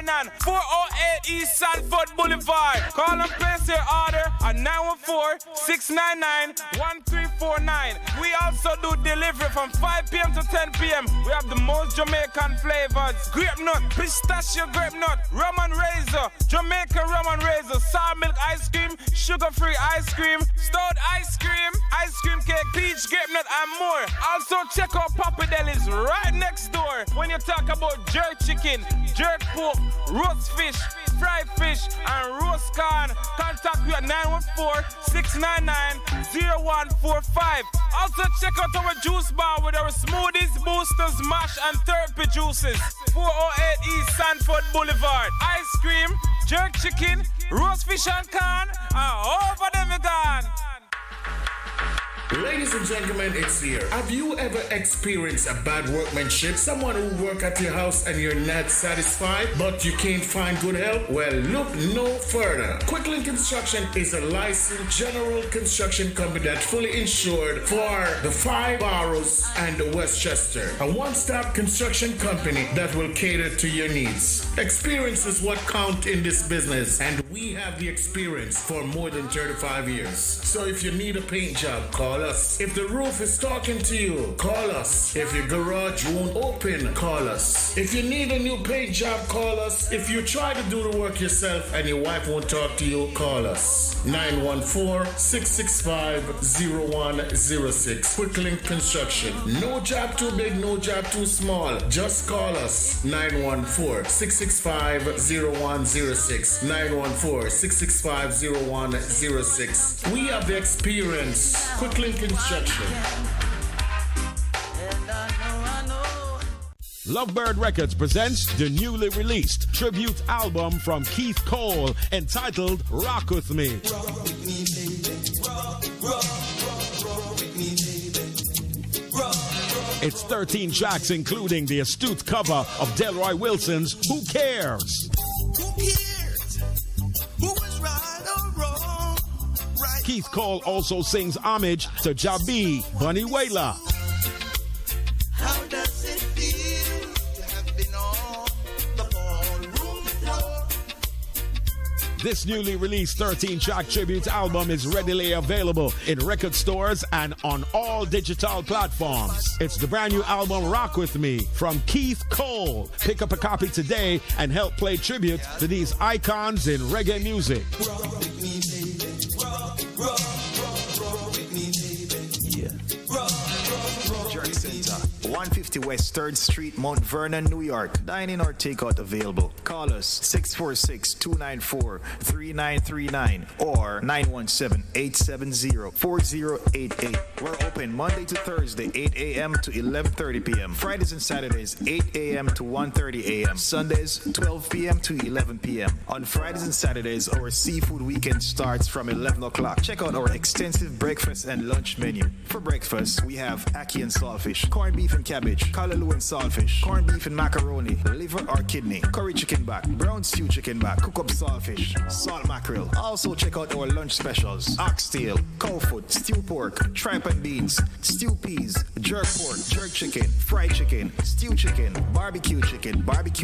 and 408 East Sanford Boulevard. Call and place your order at 914-699-1349. We also do delivery from 5 p.m. to 10 p.m. We have the most Jamaican flavors. Grape nut, pistachio grape nut, rum and razor, Jamaican rum and razor, sour milk ice cream, sugar-free ice cream, stout ice cream cake, peach grape nut, and more. Also check out Papa Deli's right next door. When you talk about jerk chicken, jerk pork, roast fish, fried fish, and roast corn, contact you at 914-699-0145. Also check out our juice bar with our smoothies, boosters, mash, and therapy juices. 408 East Sanford Boulevard. Ice cream, jerk chicken, roast fish and corn, and over them you gone. Ladies and gentlemen, it's here. Have you ever experienced a bad workmanship? Someone who work at your house and you're not satisfied, but you can't find good help? Well, look no further. Quicklink Construction is a licensed general construction company that's fully insured for the 5 boroughs and the Westchester. A one-stop construction company that will cater to your needs. Experience is what counts in this business, and we have the experience for more than 35 years. So if you need a paint job, call us. If the roof is talking to you, call us. If your garage won't open, call us. If you need a new paint job, call us. If you try to do the work yourself and your wife won't talk to you, call us. 914-665-0106. Quicklink Construction. No job too big, no job too small. Just call us. 914-665-0106. 914-665-0106. We have the experience. Quicklink Construction. Lovebird Records presents the newly released tribute album from Keith Cole entitled Rock With Me. It's 13 tracks including the astute cover of Delroy Wilson's Who Cares? Who cares? Who is right or wrong? Right. Keith Cole also sings homage to Jabi Bunny Wailer. How does it feel to have been on the ballroom floor? This newly released 13-track tribute album is readily available in record stores and on all digital platforms. It's the brand new album Rock With Me from Keith Cole. Pick up a copy today and help play tribute to these icons in reggae music. Rock with me, baby. Rock with me, baby. Yeah. Jerk Center, 150 West 3rd Street, Mount Vernon, New York. Dine-in or takeout available. Call us 646-294-3939 or 917-870-4088. We're open Monday to Thursday, 8 a.m. to 11:30 p.m. Fridays and Saturdays, 8 a.m. to 1:30 a.m. Sundays, 12 p.m. to 11 p.m. On Fridays and Saturdays, our seafood weekend starts from 11 o'clock. Check out our extensive breakfast and lunch menu. For breakfast, we have ackee and saltfish, corned beef and cabbage, callaloo and saltfish, corned beef and macaroni, liver or kidney, curry chicken back, brown stew chicken back, cook up saltfish, salt mackerel. Also check out our lunch specials: oxtail, cow foot, stew pork, tripe and beans, stew peas, jerk pork, jerk chicken, fried chicken, stew chicken, barbecue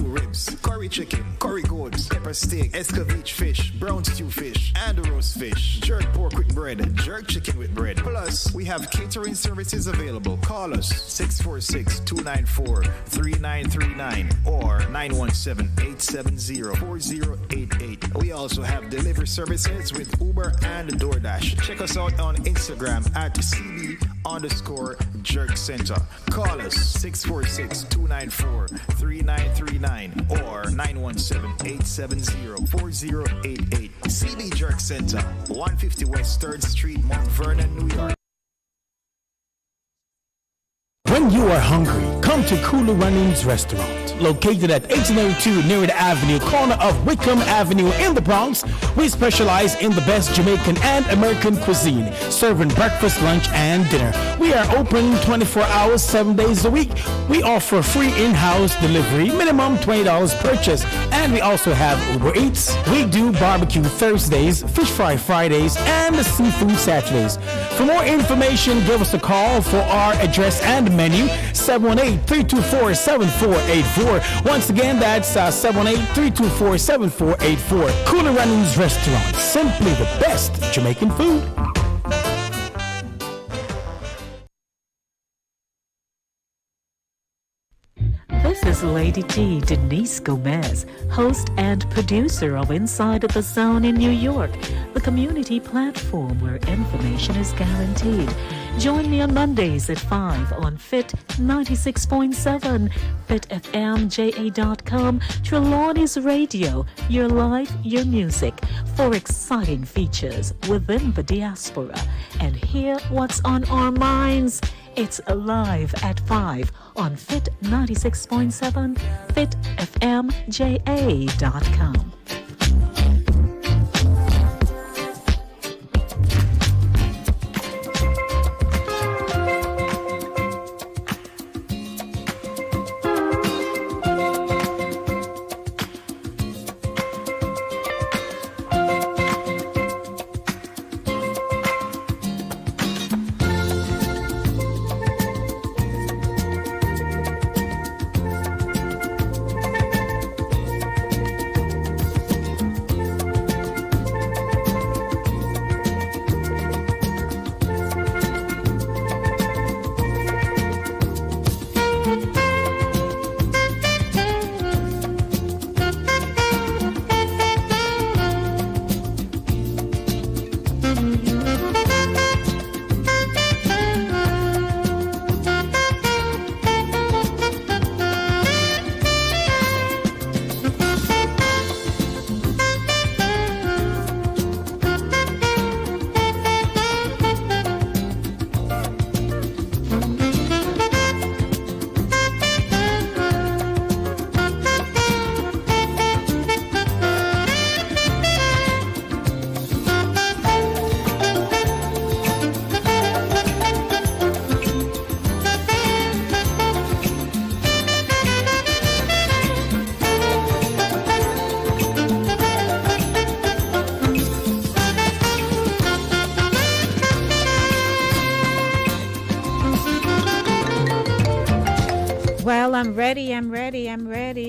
ribs, curry chicken, curry goat, pepper steak, escovitch fish, brown stew fish, and roast fish, jerk pork with bread, jerk chicken with bread. Plus, we have catering services available. Call us 646-294-3939 or 917-870-4088. We also have delivery services with Uber and DoorDash. Check us out on Instagram at CB_Jerk Center. Call us 646-294-3939 or 917-870-4088. CB Jerk Center, 150 West 3rd Street, Mount Vernon, New York. When you are hungry, come to Kulu Runnings Restaurant. Located at 1802 Nerid Avenue, corner of Wickham Avenue in the Bronx, we specialize in the best Jamaican and American cuisine, serving breakfast, lunch, and dinner. We are open 24 hours, 7 days a week. We offer free in-house delivery, minimum $20 purchase, and we also have Uber Eats. We do barbecue Thursdays, fish fry Fridays, and seafood Saturdays. For more information, give us a call for our address and menu, 718 718-324-7484. Once again, that's 718-324-7484. Cooler Runnings Restaurant. Simply the best Jamaican food. This is Lady G, Denise Gomez, host and producer of Inside the Zone in New York, the community platform where information is guaranteed. Join me on Mondays at 5 on Fit 96.7, FitFMJA.com, Trelawney's Radio, your life, your music, for exciting features within the diaspora. And hear what's on our minds. It's live at 5 on Fit 96.7, FitFMJA.com.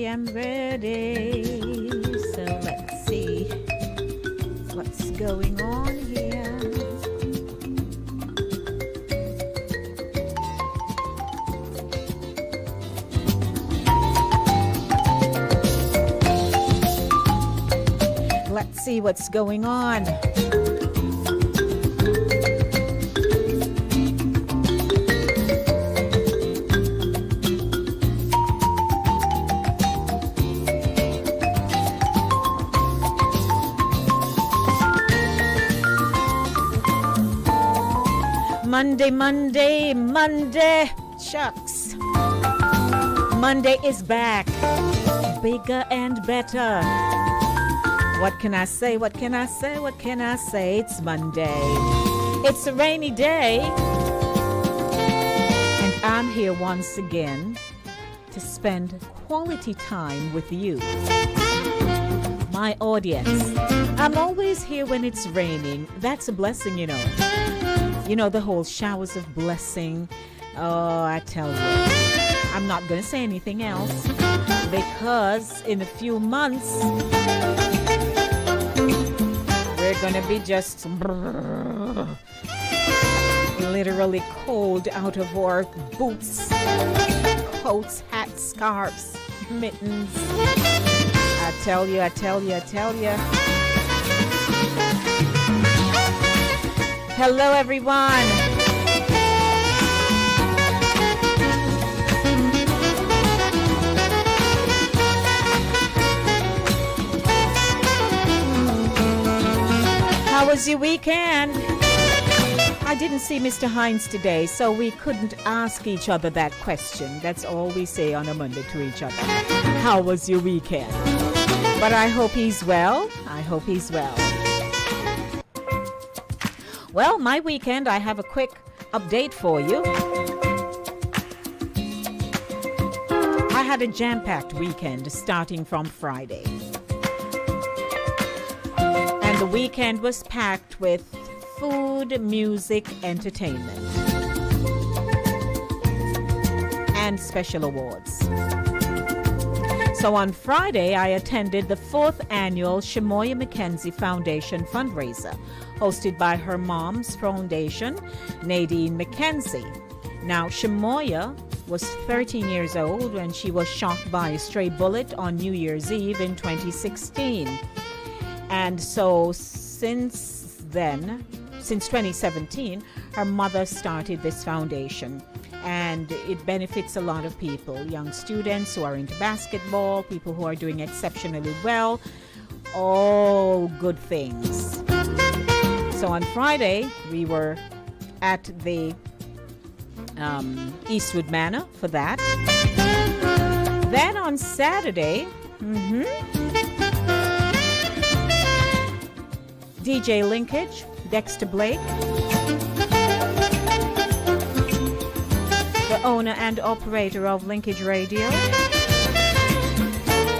I'm ready. So let's see what's going on here. Let's see what's going on. Monday. Shucks. Monday is back. Bigger and better. What can I say? It's Monday. It's a rainy day. And I'm here once again to spend quality time with you, my audience. I'm always here when it's raining. That's a blessing, you know. You know, the whole showers of blessing. Oh, I tell you. I'm not going to say anything else because in a few months, we're going to be just literally cold out of our boots, coats, hats, scarves, mittens. I tell you. Hello, everyone. How was your weekend? I didn't see Mr. Hines today, so we couldn't ask each other that question. That's all we say on a Monday to each other. How was your weekend? But I hope he's well. Well, my weekend, I have a quick update for you. I had a jam-packed weekend starting from Friday. And the weekend was packed with food, music, entertainment. and special awards. So on Friday, I attended the 4th annual Shamoya Mackenzie Foundation fundraiser, hosted by her mom's foundation, Nadine Mackenzie. Now, Shamoya was 13 years old when she was shot by a stray bullet on New Year's Eve in 2016. And so since 2017, her mother started this foundation. And it benefits a lot of people, young students who are into basketball, people who are doing exceptionally well, all good things. So on Friday, we were at the Eastwood Manor for that. Then on Saturday, DJ Linkage, Dexter Blake, the owner and operator of Linkage Radio.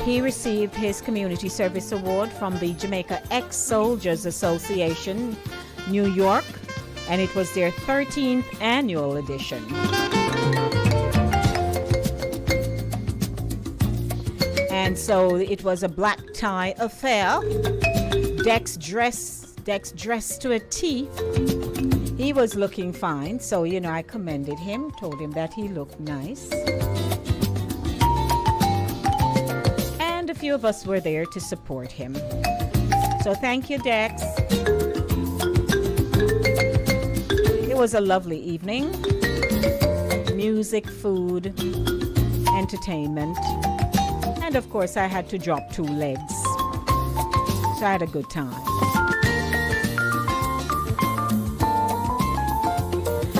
He received his Community Service Award from the Jamaica Ex-Soldiers Association, New York, and it was their 13th annual edition. And so it was a black tie affair. Dex dressed to a T. He was looking fine, so, I commended him, told him that he looked nice. And a few of us were there to support him. So thank you, Dex. It was a lovely evening. Music, food, entertainment. And of course, I had to drop 2 legs. So I had a good time.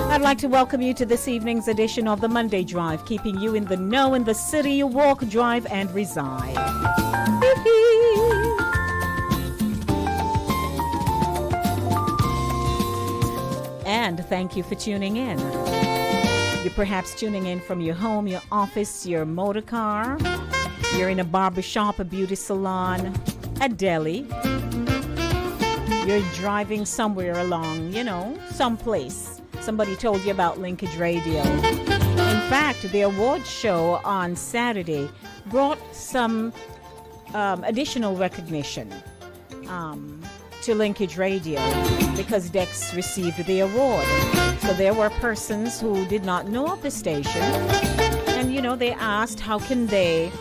I'd like to welcome you to this evening's edition of the Monday Drive, keeping you in the know in the city you walk, drive, and reside. And thank you for tuning in. You're perhaps tuning in from your home, your office, your motor car. You're in a barber shop, a beauty salon, a deli. You're driving somewhere along, someplace. Somebody told you about Linkage Radio. In fact, the awards show on Saturday brought some additional recognition to Linkage Radio because Dex received the award. So there were persons who did not know of the station, and they asked how can they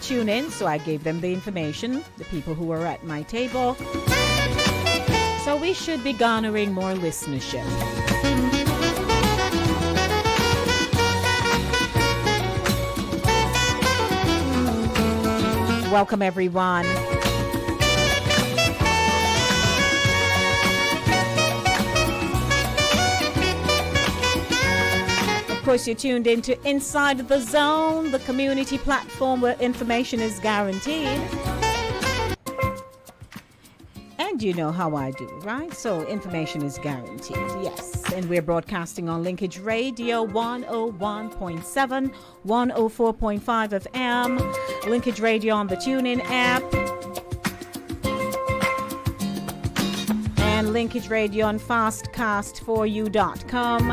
tune in. So I gave them the information, the people who were at my table. So we should be garnering more listenership. Welcome, everyone. Of course, you're tuned into Inside the Zone, the community platform where information is guaranteed. And you know how I do, right? So information is guaranteed, yes. And we're broadcasting on Linkage Radio 101.7, 104.5 FM, Linkage Radio on the TuneIn app, and Linkage Radio on fastcast4u.com.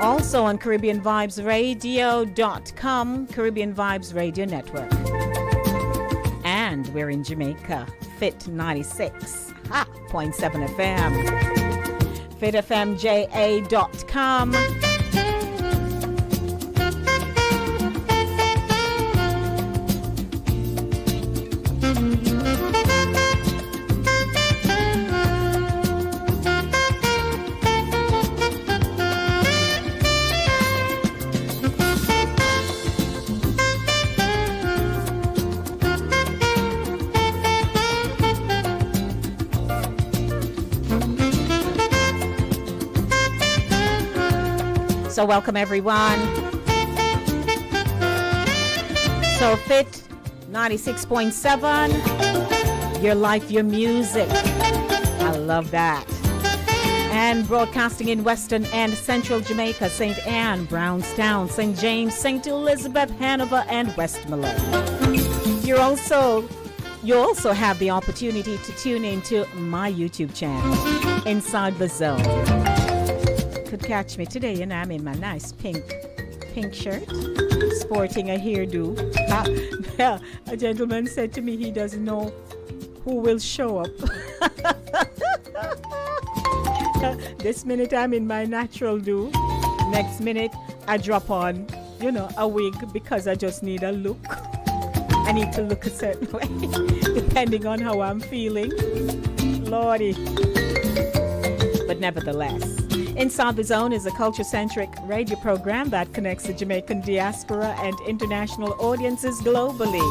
Also on CaribbeanVibesRadio.com, Caribbean Vibes Radio Network. And we're in Jamaica, Fit 96.7 FM, FitFMJA.com. So welcome, everyone. So Fit 96.7, your life, your music. I love that. And broadcasting in Western and Central Jamaica, St. Anne, Brownstown, St. James, St. Elizabeth, Hanover, and Westmoreland. You're also You also have the opportunity to tune into my YouTube channel, Inside the Zone. Could catch me today, and I'm in my nice pink shirt, sporting a hairdo. Yeah, a gentleman said to me he doesn't know who will show up. This minute I'm in my natural do. Next minute I drop on, a wig because I just need a look. I need to look a certain way, depending on how I'm feeling. Lordy. But nevertheless, Inside the Zone is a culture-centric radio program that connects the Jamaican diaspora and international audiences globally.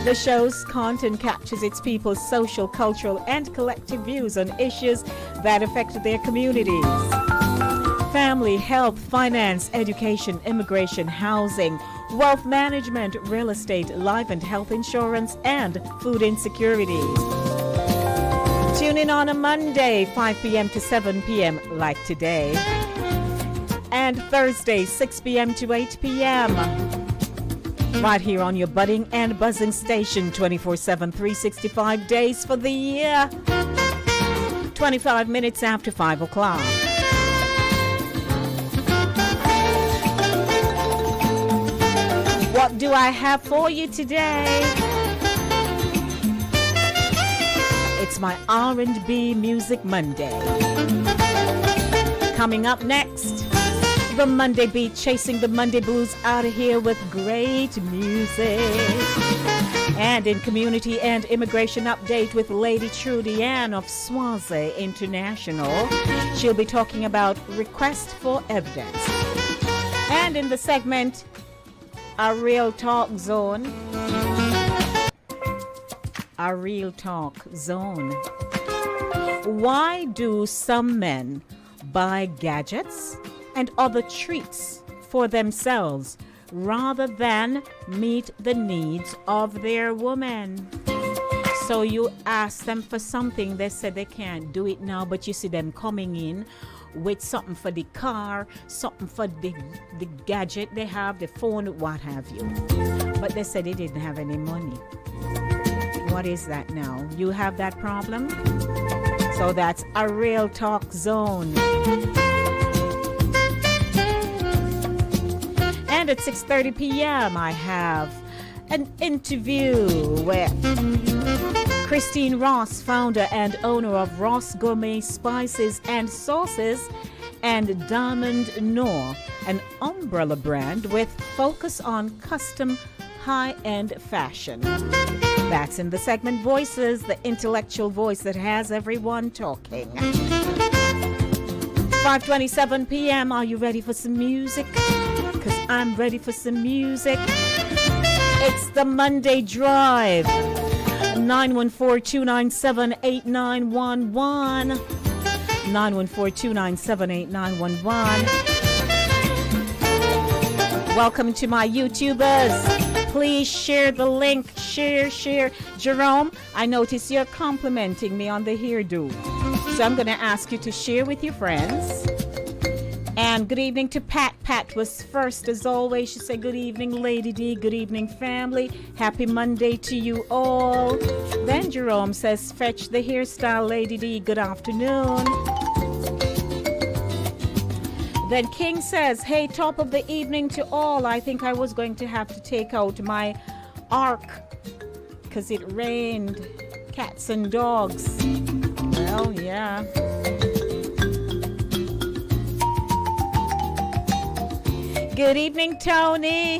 The show's content captures its people's social, cultural, and collective views on issues that affect their communities. Family, health, finance, education, immigration, housing, wealth management, real estate, life and health insurance, and food insecurity. Tune in on a Monday, 5 p.m. to 7 p.m. like today. And Thursday, 6 p.m. to 8 p.m. right here on your budding and buzzing station, 24/7, 365 days for the year. 25 minutes after 5 o'clock. What do I have for you today? It's my R&B Music Monday. Coming up next, the Monday Beat, chasing the Monday blues out of here with great music. And in community and immigration update with Lady Trudy Ann of Swazi International, she'll be talking about request for evidence. And in the segment, a Real Talk Zone. A Real Talk Zone. Why do some men buy gadgets and other treats for themselves rather than meet the needs of their woman? So you ask them for something, they say they can't do it now, but you see them coming in with something for the car, something for the gadget they have, the phone, what have you. But they said they didn't have any money. What is that now? You have that problem? So that's a Real Talk Zone. And at 6:30 p.m. I have an interview with Christine Ross, founder and owner of Ross Gourmet Spices and Sauces, and Diamond Noor, an umbrella brand with focus on custom high-end fashion. That's in the segment Voices, the intellectual voice that has everyone talking. 5:27 p.m. Are you ready for some music? Because I'm ready for some music. It's the Monday Drive. 914-297-8911. 914-297-8911. Welcome to my YouTubers. Please share the link. Share. Jerome, I notice you're complimenting me on the hairdo. So I'm going to ask you to share with your friends. And good evening to Pat. Pat was first as always. She said, good evening, Lady D. Good evening, family. Happy Monday to you all. Then Jerome says, fetch the hairstyle, Lady D. Good afternoon. Then King says, hey, top of the evening to all. I think I was going to have to take out my ark because it rained cats and dogs. Well, yeah. Good evening, Tony.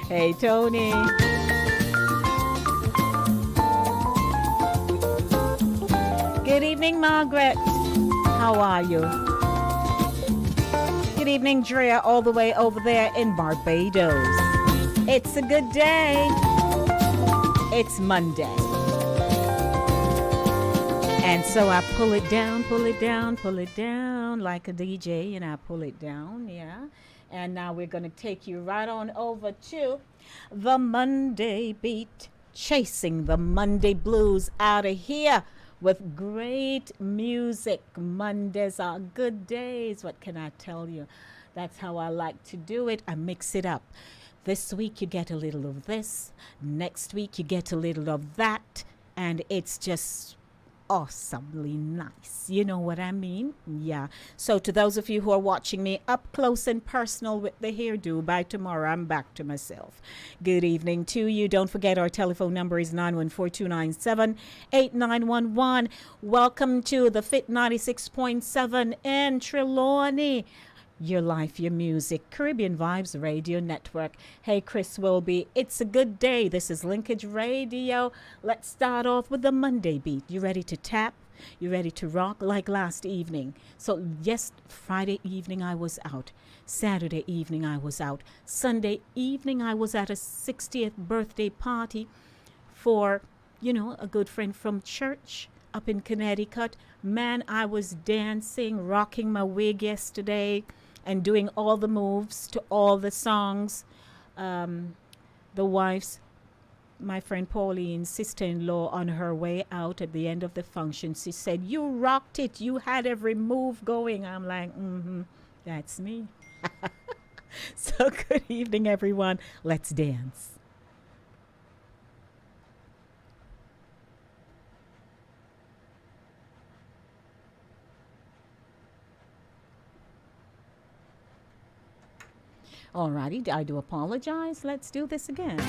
Hey, Tony. Good evening, Margaret. How are you? Good evening, Drea, all the way over there in Barbados. It's a good day. It's Monday. And so I pull it down like a DJ, and I pull it down, yeah. And now we're going to take you right on over to the Monday Beat, chasing the Monday blues out of here with great music. Mondays are good days. What can I tell you? That's how I like to do it. I mix it up. This week you get a little of this, next week you get a little of that, and it's just awesomely nice. You know what I mean? Yeah. So to those of you who are watching me up close and personal with the hairdo, by tomorrow I'm back to myself. Good evening to you. Don't forget our telephone number is 914-297-8911. Welcome to the Fit 96.7 in Trelawney. Your life, your music, Caribbean Vibes Radio Network. Hey, Chris Wilby, it's a good day. This is Linkage Radio. Let's start off with the Monday beat. You ready to tap? You ready to rock like last evening? So, yes, Friday evening I was out. Saturday evening I was out. Sunday evening I was at a 60th birthday party for, a good friend from church up in Connecticut. Man, I was dancing, rocking my wig yesterday, and doing all the moves to all the songs. The wife's, my friend Pauline's sister-in-law, on her way out at the end of the function, she said, "You rocked it. You had every move going." I'm like, that's me. So good evening, everyone. Let's dance. Alrighty, I do apologize. Let's do this again.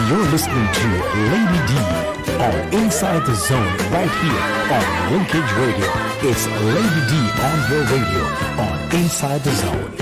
You're listening to Lady D on Inside the Zone right here on Linkage Radio. It's Lady D on your radio on Inside the Zone.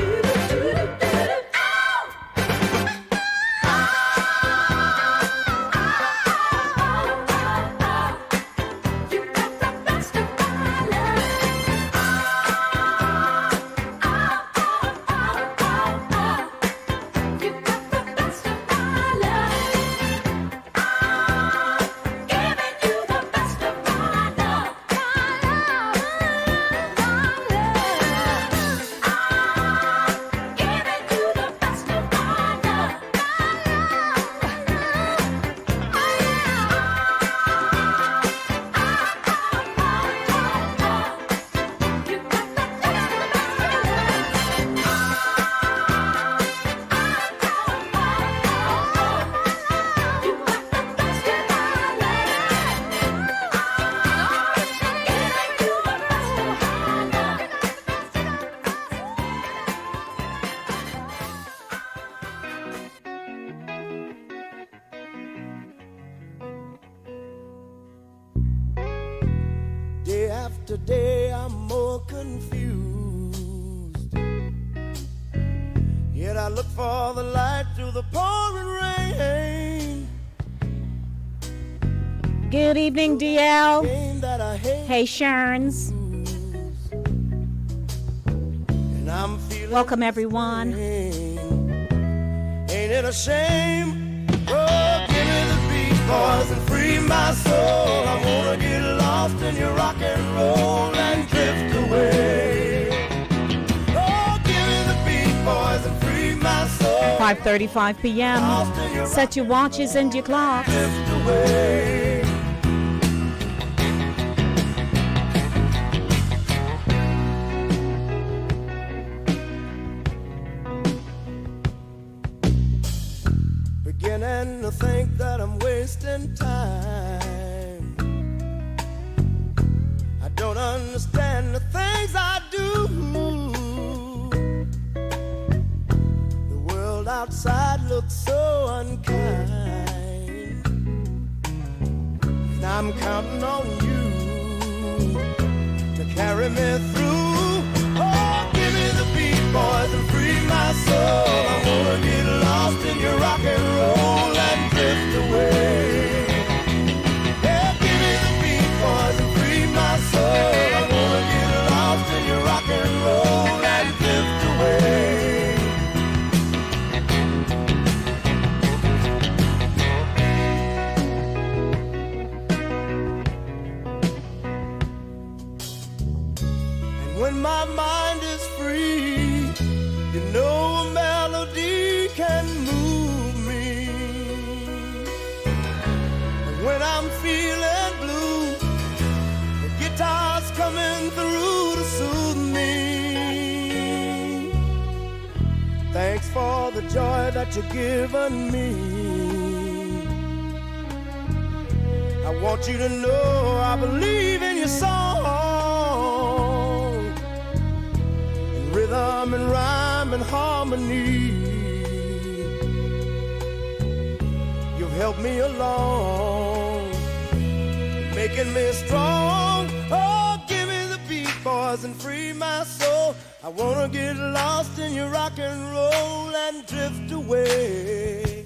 after day, I'm more confused. Yet I look for the light through the pouring rain. Good evening, DL. Game that I hate. Hey, Sharns. And I'm feeling Welcome, everyone. Ain't it a shame? Oh, give me the beat, boys, and free my soul. I wanna get lost in your rock and roll and drift away. Oh, give me the beat, boys, and free my soul. 5:35 p.m. Set your watches and your clocks. Drift away. Beginning to think that I'm wasting time. I don't understand the things I do. The world outside looks so unkind, and I'm counting on you to carry me through. Oh, give me the beat, boys, and free my soul. I wanna get lost in your rock and roll and drift away. Yeah, give me the beat, boys, and free my soul. I wanna get lost in your rock and roll and drift away. And when my mind is free, you know a melody can move me. And when I'm feeling blue, the guitar's coming through to soothe me. Thanks for the joy that you've given me. I want you to know I believe in your song, in rhythm and rhyme and harmony. You've helped me along, making me strong. Oh, give me the beat, boys, and free my soul. I wanna get lost in your rock and roll and drift away.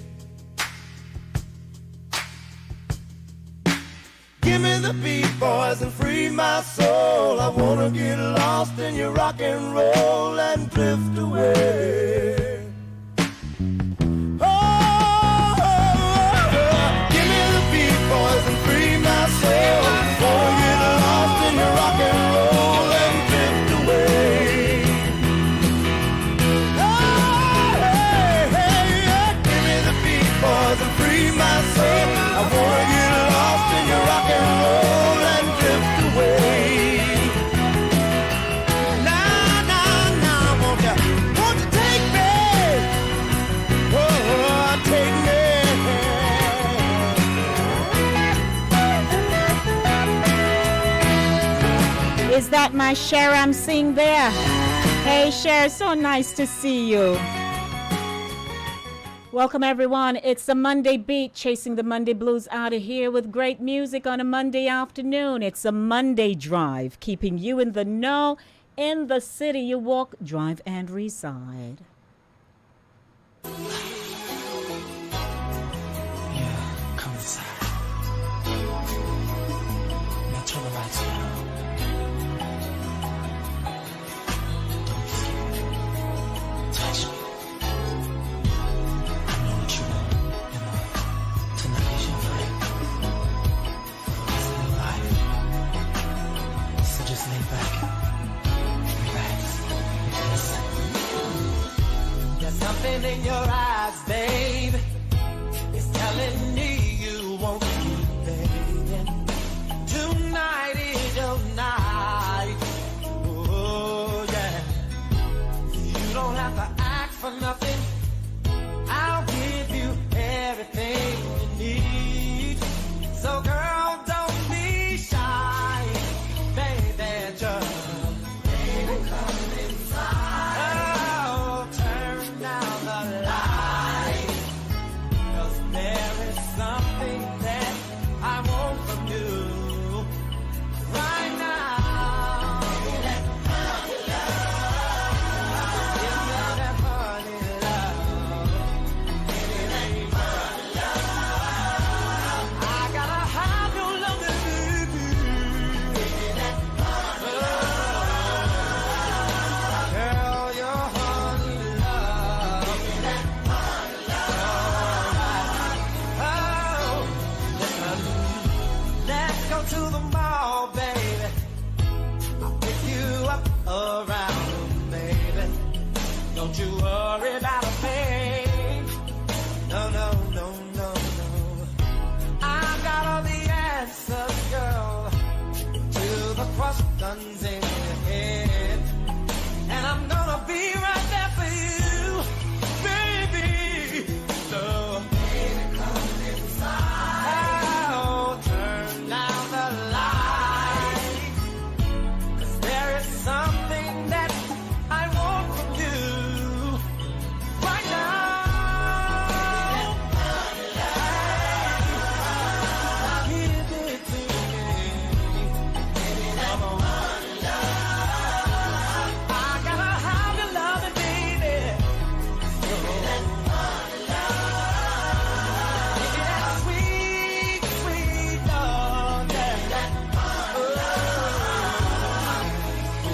Give me the beat, boys, and free my soul. I wanna get lost in your rock and roll and drift away. Oh, give me the beat, boys, and free my soul. Wanna get lost in your rock and roll and drift away. Oh, hey, hey, yeah. Give me the beat, boys, and free my soul. I wanna get lost in your rock and roll and drift away. Now, won't you take me? Oh, take me. Is that my Cher I'm seeing there? Hey, Cher, so nice to see you. Welcome, everyone. It's a Monday beat, chasing the Monday blues out of here with great music on a Monday afternoon. It's a Monday drive, keeping you in the know in the city you walk, drive, and reside. Yeah, come inside. Now turn the lights down. Don't be scared. Touch me. I know what you want. You know, tonight is your night. For the rest of your life. So just lay back, relax, and listen. There's something in your eyes, babe. It's telling me you won't keep begging. Tonight is your night. Oh, yeah. You don't have to ask for nothing. I'll give you everything you need. So, girl, don't be shy. Baby, just come inside. Oh, turn down the light. 'Cause there is around, baby. Don't you worry about a thing. No, no, no, no, no. I've got all the answers, girl, to the questions in your head. And I'm gonna be right there for you, baby. So, baby, come inside. Oh, turn down the light. 'Cause there is something that I want from you right now. Give it to me. Come on. I gotta have your loving, baby. Give me that sweet, sweet love. Oh,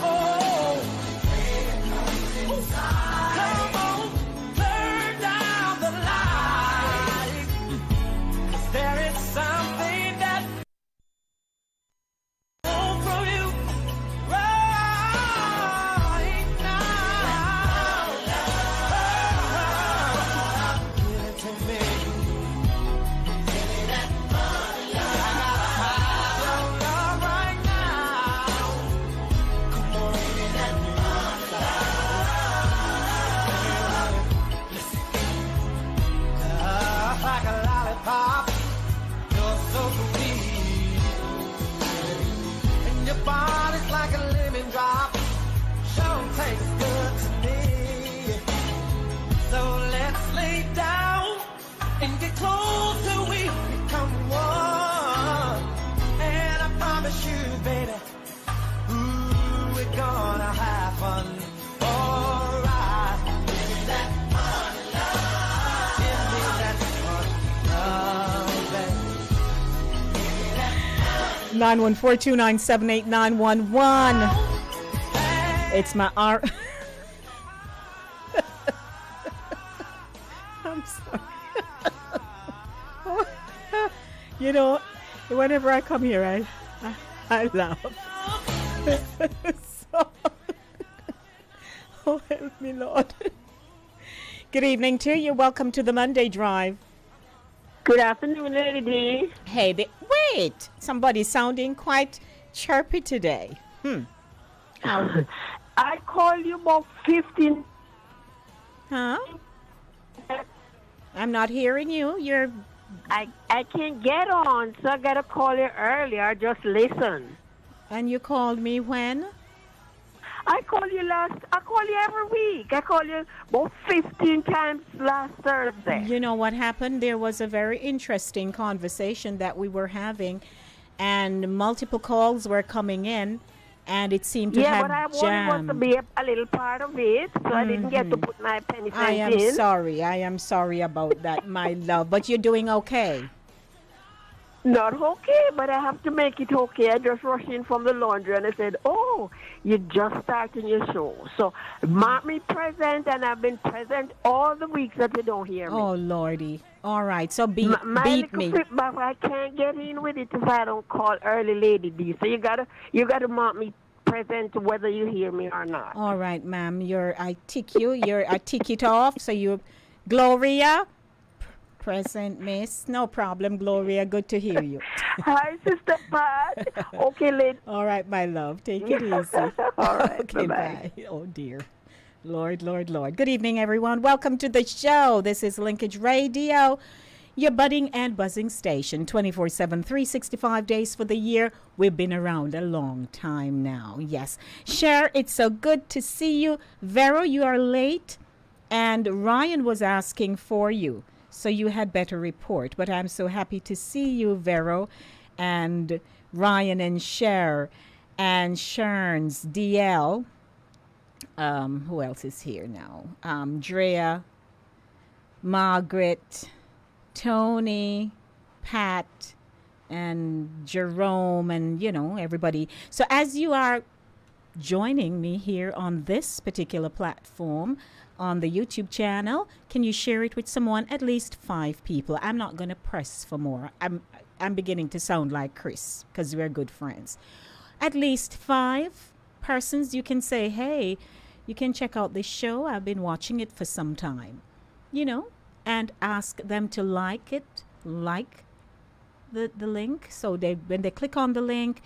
oh. Come on, turn down the light. 'Cause there is something that I want from you right now. Give it to me. Give me that love right now. Come on, give me that like a lollipop, you're so sweet, and your body's like a lemon drop, sure tastes good to me. So let's lay down and get close till we become one. And I promise you, baby, ooh, we're gonna have fun. Alright, give me that fun love. Give me that fun love, baby. 914-297-8911. It's my R. I'm sorry. You know, whenever I come here, I laugh. So, oh, help me, Lord. Good evening to you. Welcome to the Monday Drive. Good afternoon, Lady D. Hey, wait. Somebody's sounding quite chirpy today. I called you about 15. Huh? I'm not hearing you. I can't get on, so I gotta call you earlier. Just listen. And you called me when? I call you every week. I call you about 15 times last Thursday. You know what happened? There was a very interesting conversation that we were having, and multiple calls were coming in, and it seemed to have but I jammed. wanted to be a little part of it, so I didn't get to put my penny cents I am in. sorry. I am sorry about that, my love. But you're doing okay. Not okay, but I have to make it okay. I just rushed in from the laundry and I said, oh, you're just starting your show. So mark me present, and I've been present all the weeks that you don't hear me. Oh, Lordy. All right, so beat my me. little feedback, I can't get in with it if I don't call early Lady D. So you gotta mark me present whether you hear me or not. All right, ma'am. I tick it off. So you, Gloria, present, miss. No problem, Gloria. Good to hear you. Hi, Sister Pat. Okay, lady. All right, my love. Take it easy. All right, okay, bye-bye. bye. Oh, dear. Lord, Lord, Lord. Good evening, everyone. Welcome to the show. This is Linkage Radio, your budding and buzzing station, 24/7, 365 days for the year. We've been around a long time now. Yes. Cher, it's so good to see you. Vero, you are late, and Ryan was asking for you, so you had better report. But I'm so happy to see you, Vero, and Ryan and Cher, and Sherns, DL. Who else is here now? Drea, Margaret, Tony, Pat, and Jerome, and, everybody. So as you are joining me here on this particular platform on the YouTube channel, can you share it with someone? At least 5 people. I'm not going to press for more. I'm beginning to sound like Chris because we're good friends. At least 5 persons, you can say, hey, you can check out this show. I've been watching it for some time, and ask them to like the link. So when they click on the link,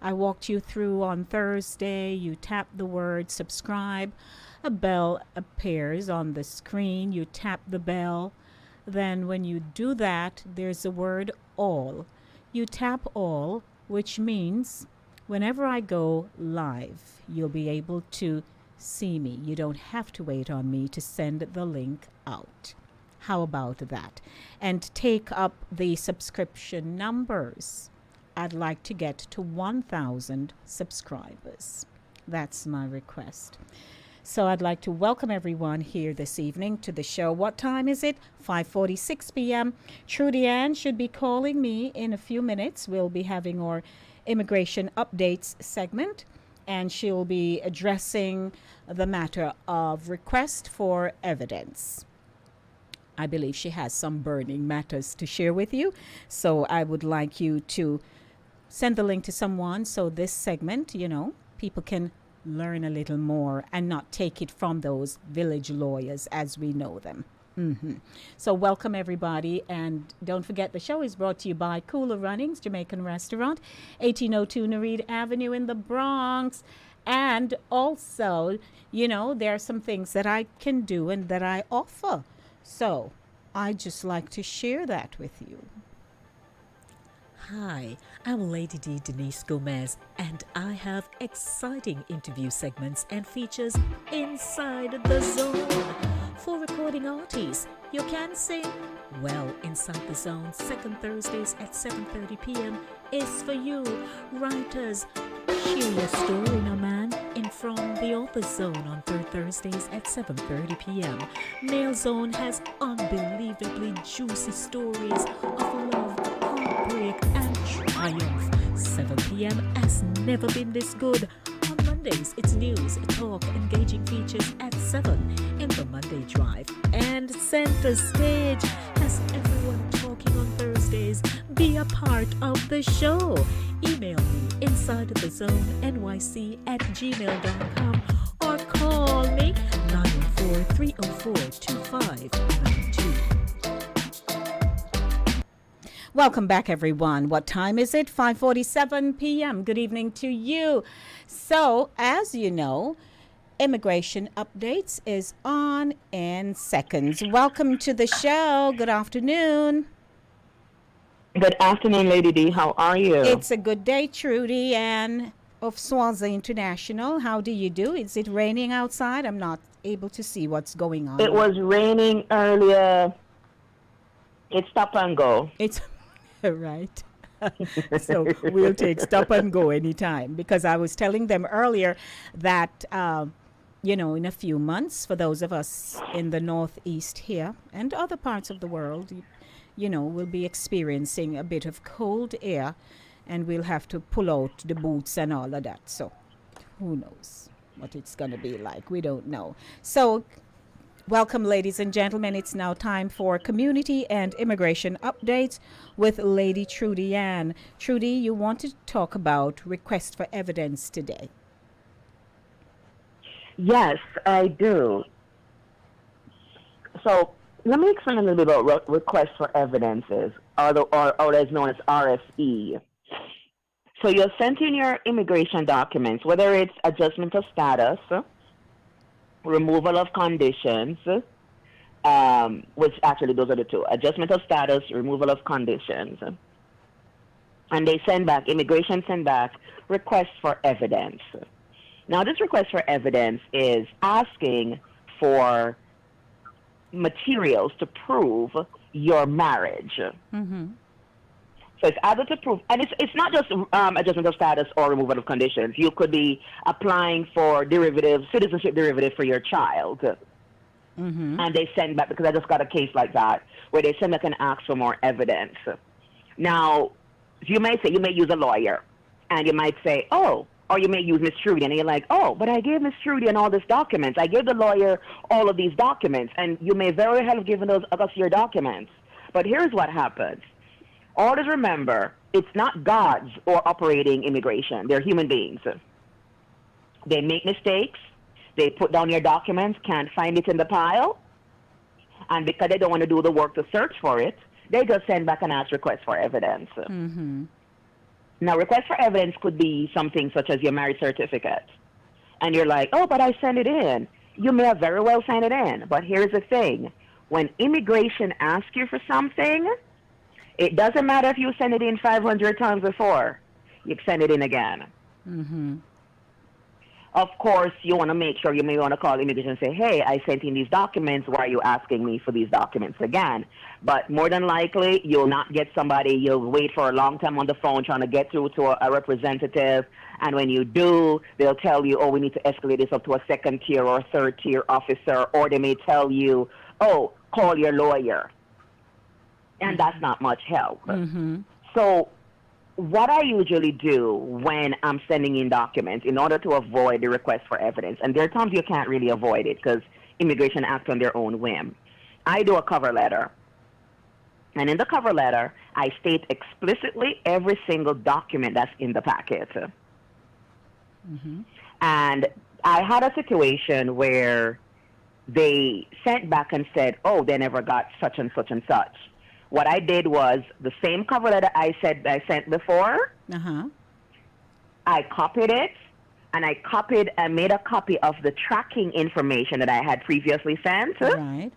I walked you through on Thursday, you tap the word subscribe, a bell appears on the screen, you tap the bell. Then when you do that, there's a word all. You tap all, which means whenever I go live, you'll be able to see me. You don't have to wait on me to send the link out. How about that? And take up the subscription numbers. I'd like to get to 1,000 subscribers. That's my request. So I'd like to welcome everyone here this evening to the show. What time is it? 5:46 p.m. Trudy Ann should be calling me in a few minutes. We'll be having our immigration updates segment, and she'll be addressing the matter of request for evidence. I believe she has some burning matters to share with you. So I would like you to send the link to someone so this segment, people can learn a little more and not take it from those village lawyers as we know them. So welcome everybody, and don't forget the show is brought to you by Cooler Runnings Jamaican Restaurant, 1802 Nereid Avenue in the Bronx. And also, there are some things that I can do and that I offer. So I'd just like to share that with you. Hi, I'm Lady D Denise Gomez, and I have exciting interview segments and features inside the zone. For recording artists, you can sing. Well, Inside the Zone, second Thursdays at 7:30 p.m. is for you. Writers, share your story, no man, in From the Author Zone on third Thursdays at 7:30 p.m. Male Zone has unbelievably juicy stories of love, heartbreak, and triumph. 7 p.m. has never been this good. On Mondays, it's news, talk, engaging features at 7 in the Monday Drive. And Center Stage has everyone talking on Thursdays. Be a part of the show. Email me insidethezone.nyc@gmail.com or call me 914-304-2592. Welcome back, everyone. What time is it? 5:47 p.m. Good evening to you. So, as you know, Immigration Updates is on in seconds. Welcome to the show. Good afternoon. Good afternoon, Lady D. How are you? It's a good day, Trudy Ann of Swansea International. How do you do? Is it raining outside? I'm not able to see what's going on. It was raining earlier. It's stop and go. It's right. So we'll take stop and go anytime, because I was telling them earlier that, in a few months, for those of us in the Northeast here and other parts of the world, we'll be experiencing a bit of cold air, and we'll have to pull out the boots and all of that. So who knows what it's going to be like? We don't know. So welcome, ladies and gentlemen. It's now time for community and immigration updates with Lady Trudy Ann. Trudy, you wanted to talk about request for evidence today. Yes, I do. So let me explain a little bit about what request for evidences, or as known as RFE. So you're sent in your immigration documents, whether it's adjustment of status, removal of conditions, which actually those are the two, adjustment of status, removal of conditions. And they send back, immigration send back requests for evidence. Now this request for evidence is asking for materials to prove your marriage. Mm-hmm. So it's either to prove, and it's not just adjustment of status or removal of conditions. You could be applying for citizenship derivative for your child. Mm-hmm. And they send back, because I just got a case like that, where they send back and ask for more evidence. Now, you may use a lawyer, and you might say, or you may use Miss Trudy, and you're like, but I gave Miss Trudy and all these documents. I gave the lawyer all of these documents, and you may very well have given us your documents. But here's what happens. Always remember, it's not gods or operating immigration. They're human beings. They make mistakes. They put down your documents, can't find it in the pile. And because they don't want to do the work to search for it, they just send back an ask request for evidence. Mm-hmm. Now, request for evidence could be something such as your marriage certificate. And you're like, oh, but I sent it in. You may have very well sent it in. But here's the thing. When immigration asks you for something, it doesn't matter if you send it in 500 times before. You send it in again. Mm-hmm. Of course, you want to make sure you may want to call immigration and say, hey, I sent in these documents. Why are you asking me for these documents again? But more than likely, you'll not get somebody. You'll wait for a long time on the phone trying to get through to a representative. And when you do, they'll tell you, oh, we need to escalate this up to a second tier or a third tier officer. Or they may tell you, oh, call your lawyer. And that's not much help. Mm-hmm. So what I usually do when I'm sending in documents in order to avoid the request for evidence, and there are times you can't really avoid it because immigration acts on their own whim, I do a cover letter. And in the cover letter, I state explicitly every single document that's in the packet. Mm-hmm. And I had a situation where they sent back and said, oh, they never got such and such and such. What I did was the same cover letter I sent before. Uh-huh. I copied it, and I copied and made a copy of the tracking information that I had previously sent. Right.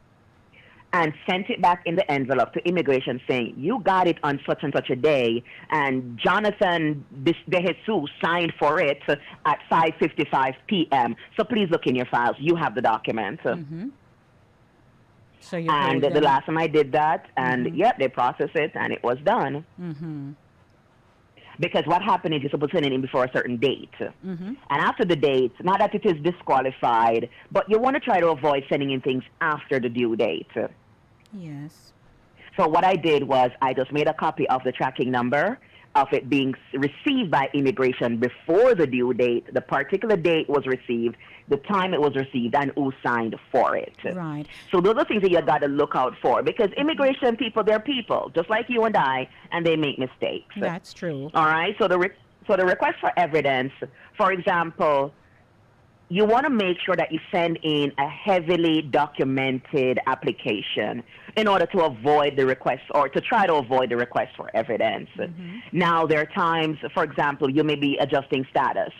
And sent it back in the envelope to immigration saying, you got it on such and such a day, and Jonathan De Jesus signed for it at 5:55 p.m. So please look in your files. You have the document. Mm-hmm. So you and the last time I did that, and yep, they processed it, and it was done. Mm-hmm. Because what happened is you're supposed to send it in before a certain date. Mm-hmm. And after the date, not that it is disqualified, but you want to try to avoid sending in things after the due date. Yes. So what I did was I just made a copy of the tracking number of it being received by immigration before the due date, the particular date was received, the time it was received, and who signed for it. Right. So those are things that you got to look out for, because immigration people, they're people, just like you and I, and they make mistakes. That's true. All right? So the request for evidence, for example, you want to make sure that you send in a heavily documented application in order to avoid the request, or to try to avoid the request for evidence. Mm-hmm. Now, there are times, for example, you may be adjusting status,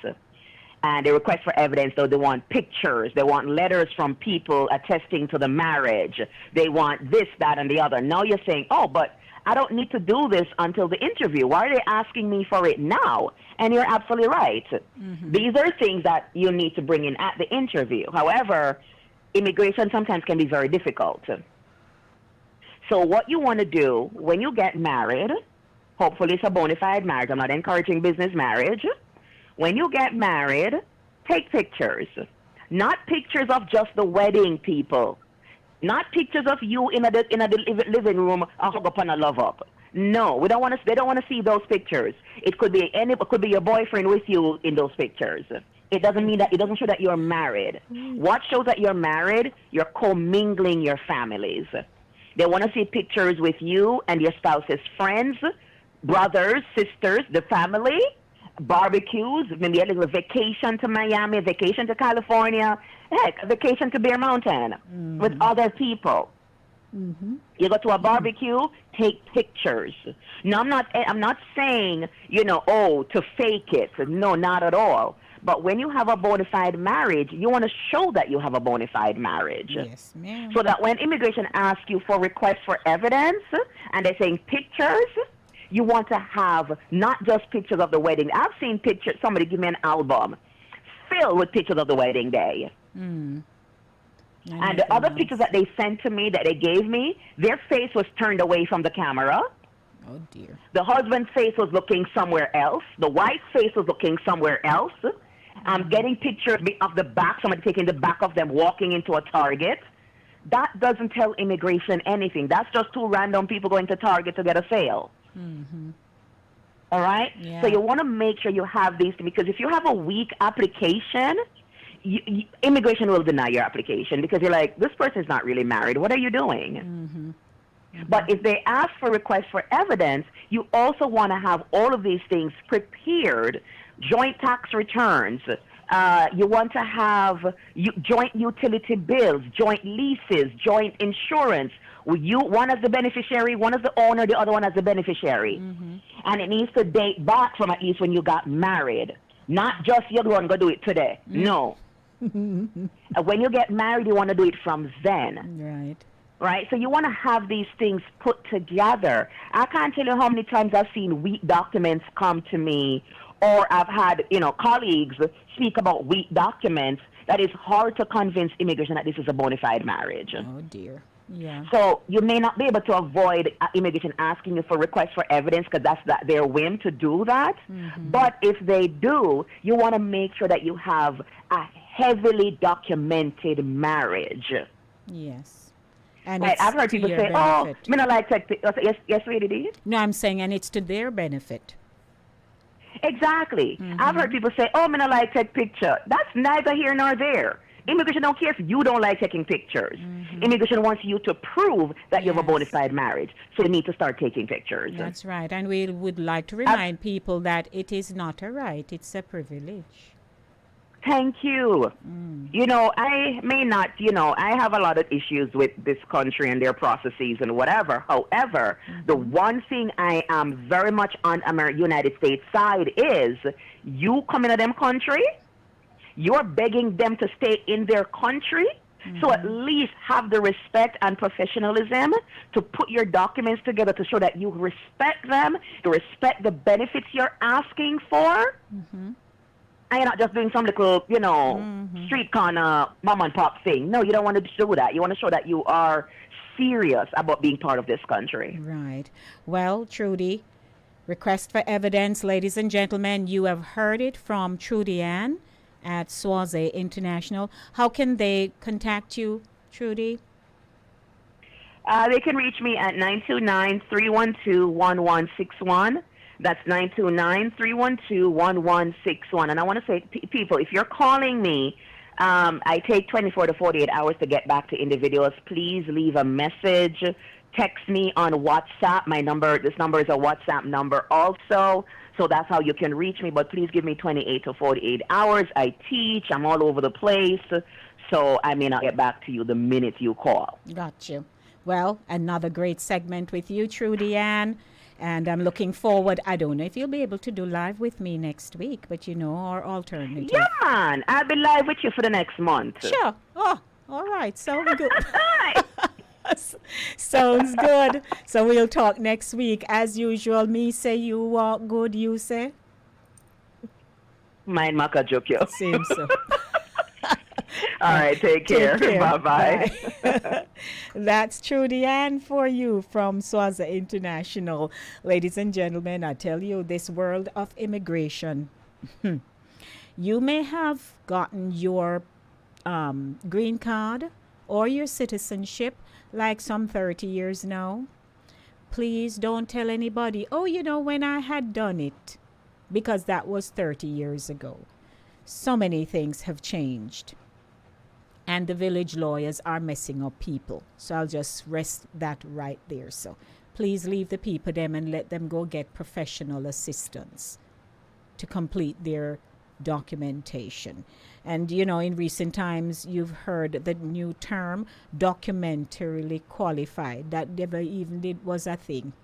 and they request for evidence, so they want pictures, they want letters from people attesting to the marriage, they want this, that, and the other. Now you're saying, oh, but I don't need to do this until the interview. Why are they asking me for it now? And you're absolutely right. Mm-hmm. These are things that you need to bring in at the interview. However, immigration sometimes can be very difficult. So what you want to do when you get married, hopefully it's a bona fide marriage. I'm not encouraging business marriage. When you get married, take pictures. Not pictures of just the wedding people. Not pictures of you in a living room, a hug up and a love up. No, we don't want to. They don't want to see those pictures. It could be your boyfriend with you in those pictures. It doesn't mean that. It doesn't show that you're married. What shows that you're married? You're commingling your families. They want to see pictures with you and your spouse's friends, brothers, sisters, the family, barbecues, maybe a little vacation to Miami, vacation to California, heck, a vacation to Bear Mountain with other people. Mm-hmm. You go to a barbecue, take pictures. No, I'm not saying, to fake it. No, not at all. But when you have a bona fide marriage, you want to show that you have a bona fide marriage. Yes, ma'am. So that when immigration asks you for requests for evidence, and they're saying pictures, you want to have not just pictures of the wedding. I've seen pictures, somebody give me an album filled with pictures of the wedding day. Mm. And the other pictures that they sent to me, that they gave me, their face was turned away from the camera. Oh, dear. The husband's face was looking somewhere else. The wife's face was looking somewhere else. I'm getting pictures of the back, somebody taking the back of them walking into a Target. That doesn't tell immigration anything. That's just two random people going to Target to get a sale. Mm-hmm. All right? Yeah. So you want to make sure you have these, because if you have a weak application, immigration will deny your application, because you're like, this person's not really married. What are you doing? Mm-hmm. Mm-hmm. But if they ask for requests for evidence, you also want to have all of these things prepared: joint tax returns, You want to have joint utility bills, joint leases, joint insurance. One as the beneficiary, one as the owner, the other one as the beneficiary. And it needs to date back from at least when you got married. Not just you're going to do it today. No. When you get married, you want to do it from then. Right. Right? So you want to have these things put together. I can't tell you how many times I've seen weak documents come to me, or I've had, colleagues speak about weak documents that is hard to convince immigration that this is a bona fide marriage. Oh, dear. Yeah. So you may not be able to avoid immigration asking you for requests for evidence because that's their whim to do that. But if they do, you want to make sure that you have a heavily documented marriage. Yes. And right, I've heard people say, benefit. "Oh, me not like tech." Yes, lady, did you? No, I'm saying, and it's to their benefit. Exactly. I've heard people say, "Oh, me not like take picture." That's neither here nor there. Immigration don't care if you don't like taking pictures. Immigration wants you to prove that you have a bona fide marriage, so you need to start taking pictures. That's right, and we would like to remind people that it is not a right; it's a privilege. Thank you. I may not, I have a lot of issues with this country and their processes and whatever. However, the one thing I am very much on United States side is you come into them country, you're begging them to stay in their country. So at least have the respect and professionalism to put your documents together to show that you respect them, you respect the benefits you're asking for. And you're not just doing some little, street corner mom and pop thing. No, you don't want to do that. You want to show that you are serious about being part of this country. Right. Well, Trudy, request for evidence, ladies and gentlemen. You have heard it from Trudy Ann at Swaze International. How can they contact you, Trudy? They can reach me at 929-312-1161. That's 929-312-1161. And I want to say, people, if you're calling me, I take 24 to 48 hours to get back to individuals. Please leave a message. Text me on WhatsApp. This number is a WhatsApp number also. So that's how you can reach me. But please give me 28 to 48 hours. I teach. I'm all over the place. So I may not get back to you the minute you call. Got you. Well, another great segment with you, Trudy Ann. And I'm looking forward. I don't know if you'll be able to do live with me next week, but our alternative. Yeah, man. I'll be live with you for the next month. Sure. Oh, all right. Sounds good. Sounds good. So we'll talk next week. As usual, me say you walk good, you say? Mind maka joke yo. Same so. All right, take care. Bye-bye. Bye. That's Trudy Ann for you from Swaze International. Ladies and gentlemen, I tell you, this world of immigration, you may have gotten your green card or your citizenship like some 30 years now. Please don't tell anybody, when I had done it, because that was 30 years ago. So many things have changed. And the village lawyers are messing up people. So I'll just rest that right there. So please leave the people them and let them go get professional assistance to complete their documentation. And, in recent times, you've heard the new term, documentarily qualified. That never even was a thing,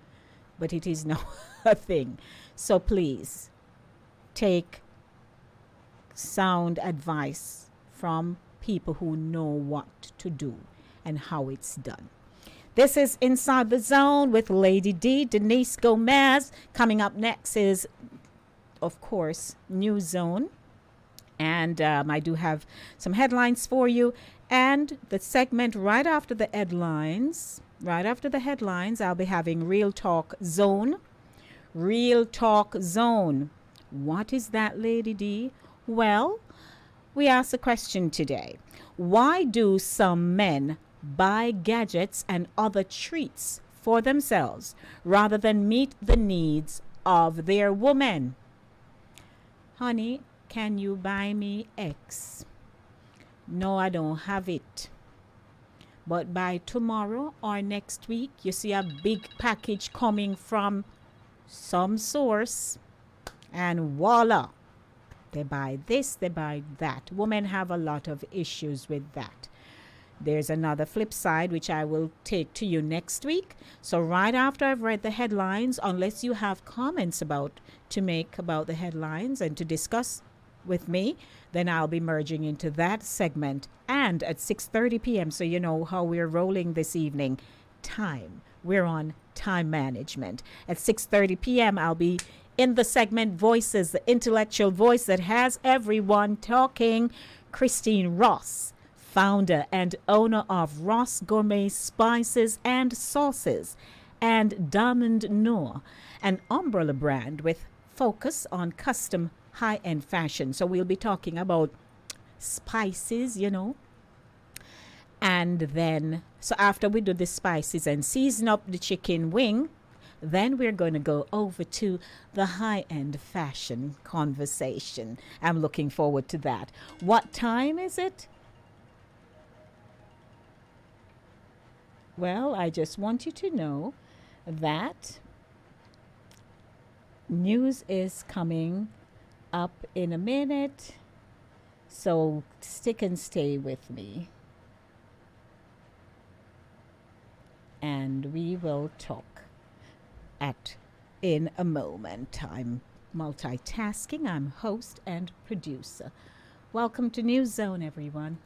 but it is now a thing. So please take sound advice from people who know what to do and how it's done. This is Inside the Zone with Lady D, Denise Gomez. Coming up next is, of course, New Zone. And I do have some headlines for you. And the segment right after the headlines, I'll be having Real Talk Zone. Real Talk Zone. What is that, Lady D? Well, we asked a question today. Why do some men buy gadgets and other treats for themselves rather than meet the needs of their woman? Honey, can you buy me X? No, I don't have it. But by tomorrow or next week, you see a big package coming from some source, and voila, They buy this, they buy that. Women have a lot of issues with that. There's another flip side, which I will take to you next week. So right after I've read the headlines, unless you have comments to make about the headlines and to discuss with me, then I'll be merging into that segment. And at 6:30 p.m., so you know how we're rolling this evening, time. We're on time management. At 6:30 p.m., I'll be in the segment Voices, the intellectual voice that has everyone talking. Christine Ross, founder and owner of Ross Gourmet Spices and Sauces, and Diamond Noor, an umbrella brand with focus on custom high-end fashion. So we'll be talking about spices, you know. And then, so after we do the spices and season up the chicken wing, then we're going to go over to the high-end fashion conversation. I'm looking forward to that. What time is it? Well, I just want you to know that news is coming up in a minute. So stick and stay with me. And we will talk in a moment. I'm multitasking. I'm host and producer. Welcome to News Zone, everyone.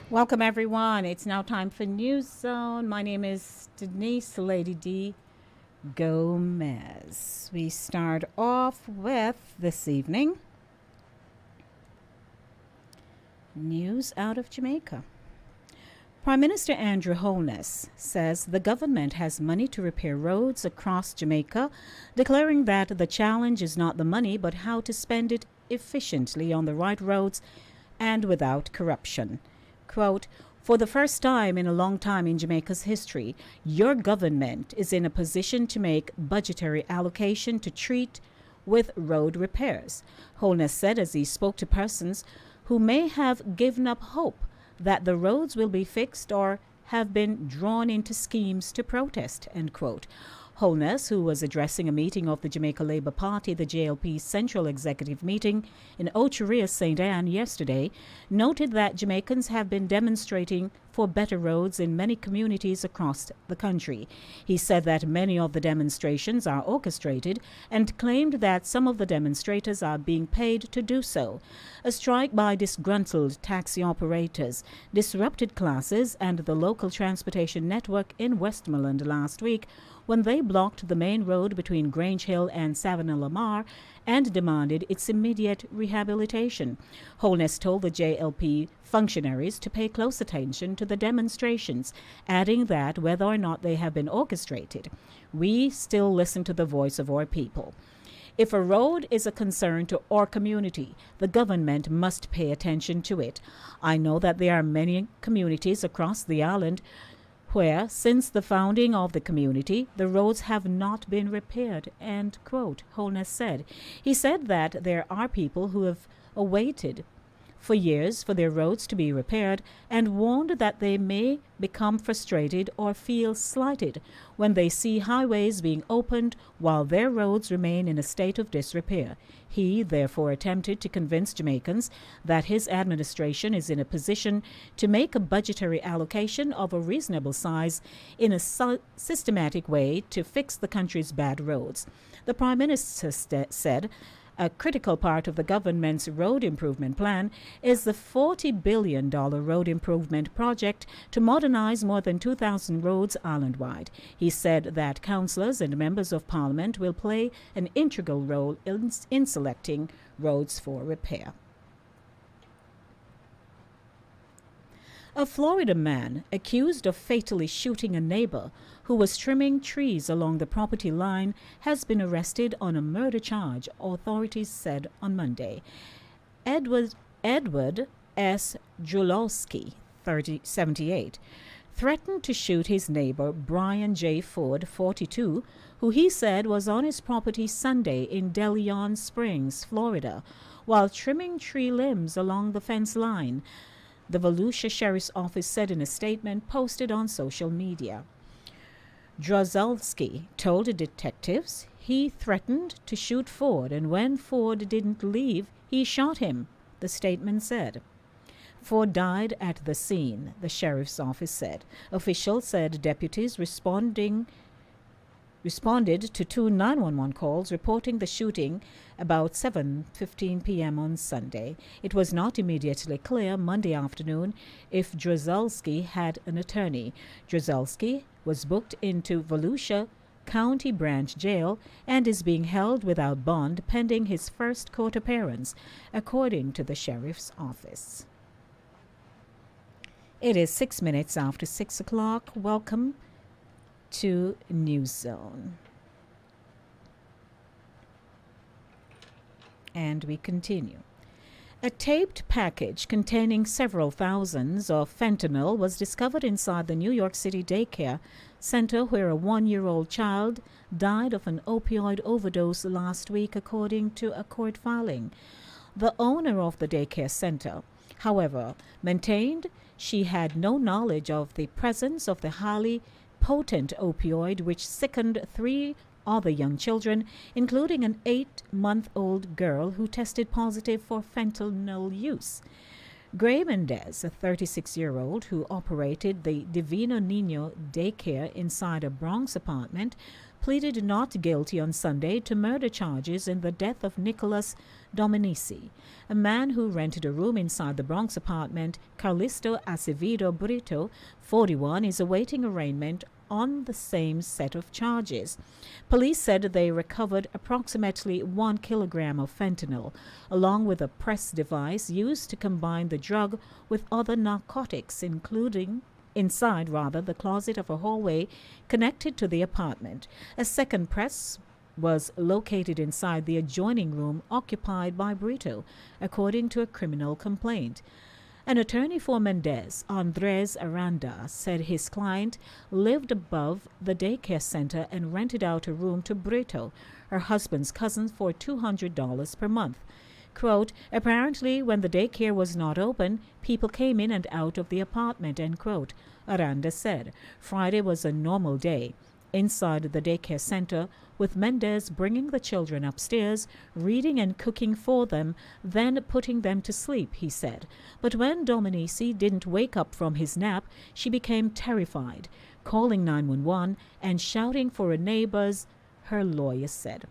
Welcome, everyone. It's now time for News Zone. My name is Denise Lady D. Gomez. We start off with this evening news out of Jamaica. Prime Minister Andrew Holness says the government has money to repair roads across Jamaica, declaring that the challenge is not the money but how to spend it efficiently on the right roads and without corruption. Quote, "For the first time in a long time in Jamaica's history, your government is in a position to make budgetary allocation to treat with road repairs," Holness said as he spoke to persons who may have given up hope that the roads will be fixed or have been drawn into schemes to protest, end quote. Holness, who was addressing a meeting of the Jamaica Labour Party, the JLP Central Executive Meeting in Ocheria, St. Anne yesterday, noted that Jamaicans have been demonstrating for better roads in many communities across the country. He said that many of the demonstrations are orchestrated and claimed that some of the demonstrators are being paid to do so. A strike by disgruntled taxi operators disrupted classes and the local transportation network in Westmoreland last week when they blocked the main road between Grange Hill and Savannah Lamar and demanded its immediate rehabilitation. Holness told the JLP functionaries to pay close attention to the demonstrations, adding that whether or not they have been orchestrated, we still listen to the voice of our people. If a road is a concern to our community, the government must pay attention to it. I know that there are many communities across the island where, since the founding of the community, the roads have not been repaired, end quote, Holness said. He said that there are people who have awaited for years for their roads to be repaired and warned that they may become frustrated or feel slighted when they see highways being opened while their roads remain in a state of disrepair. He therefore attempted to convince Jamaicans that his administration is in a position to make a budgetary allocation of a reasonable size in a systematic way to fix the country's bad roads. The Prime Minister said a critical part of the government's road improvement plan is the $40 billion road improvement project to modernize more than 2,000 roads island-wide. He said that councillors and members of parliament will play an integral role in selecting roads for repair. A Florida man accused of fatally shooting a neighbor who was trimming trees along the property line has been arrested on a murder charge, authorities said on Monday. Edward S. Julowski, 78, threatened to shoot his neighbor Brian J. Ford, 42, who he said was on his property Sunday in DeLeon Springs, Florida, while trimming tree limbs along the fence line, the Volusia Sheriff's Office said in a statement posted on social media. Drozalski told the detectives he threatened to shoot Ford, and when Ford didn't leave, he shot him, the statement said. Ford died at the scene, the sheriff's office said. Officials said deputies responded to two 911 calls reporting the shooting about 7:15 p.m. on Sunday. It was not immediately clear Monday afternoon if Drozalski had an attorney. Drozalski was booked into Volusia County Branch Jail and is being held without bond pending his first court appearance, according to the sheriff's office. It is 6 minutes after 6 o'clock. Welcome to News Zone. And we continue. A taped package containing several thousands of fentanyl was discovered inside the New York City daycare center where a 1-year-old child died of an opioid overdose last week, according to a court filing. The owner of the daycare center, however, maintained she had no knowledge of the presence of the highly potent opioid which sickened 3 other young children, including an 8-month-old girl who tested positive for fentanyl use. Gray Mendez, a 36-year-old who operated the Divino Nino daycare inside a Bronx apartment, pleaded not guilty on Sunday to murder charges in the death of Nicholas Dominici, a man who rented a room inside the Bronx apartment. Carlisto Acevedo Brito, 41, is awaiting arraignment on the same set of charges. Police said they recovered approximately 1 kilogram of fentanyl, along with a press device used to combine the drug with other narcotics, including inside the closet of a hallway connected to the apartment. A second press was located inside the adjoining room occupied by Brito, according to a criminal complaint. An attorney for Mendez, Andres Aranda, said his client lived above the daycare center and rented out a room to Brito, her husband's cousin, for $200 per month. Quote, apparently when the daycare was not open, people came in and out of the apartment, end quote, Aranda said. Friday was a normal day inside the daycare center, with Mendez bringing the children upstairs, reading and cooking for them, then putting them to sleep, he said. But when Dominici didn't wake up from his nap, she became terrified, calling 911 and shouting for a neighbor's, her lawyer said.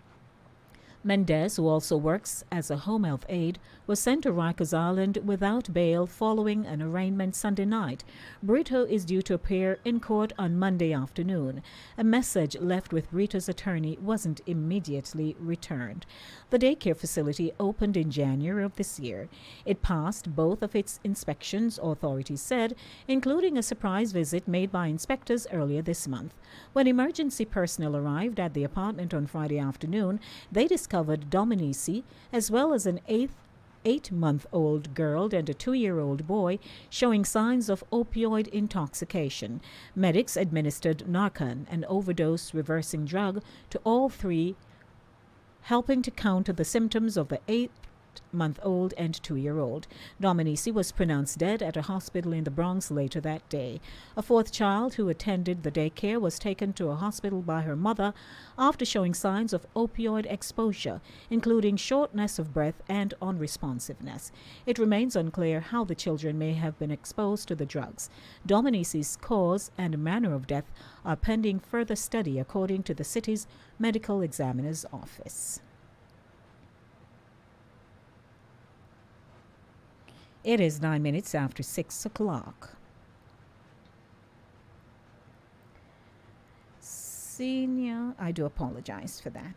Mendez, who also works as a home health aide, was sent to Rikers Island without bail following an arraignment Sunday night. Brito is due to appear in court on Monday afternoon. A message left with Brito's attorney wasn't immediately returned. The daycare facility opened in January of this year. It passed both of its inspections, authorities said, including a surprise visit made by inspectors earlier this month. When emergency personnel arrived at the apartment on Friday afternoon, they discovered Dominici, as well as an 8-month-old girl and a 2-year-old boy, showing signs of opioid intoxication. Medics administered Narcan, an overdose-reversing drug, to all 3, helping to counter the symptoms of the 8-month-old and 2-year-old. Dominici was pronounced dead at a hospital in the Bronx later that day. A 4th child who attended the daycare was taken to a hospital by her mother after showing signs of opioid exposure, including shortness of breath and unresponsiveness. It remains unclear how the children may have been exposed to the drugs. Dominici's cause and manner of death are pending further study, according to the city's medical examiner's office. It is 9 minutes after 6 o'clock. I do apologize for that.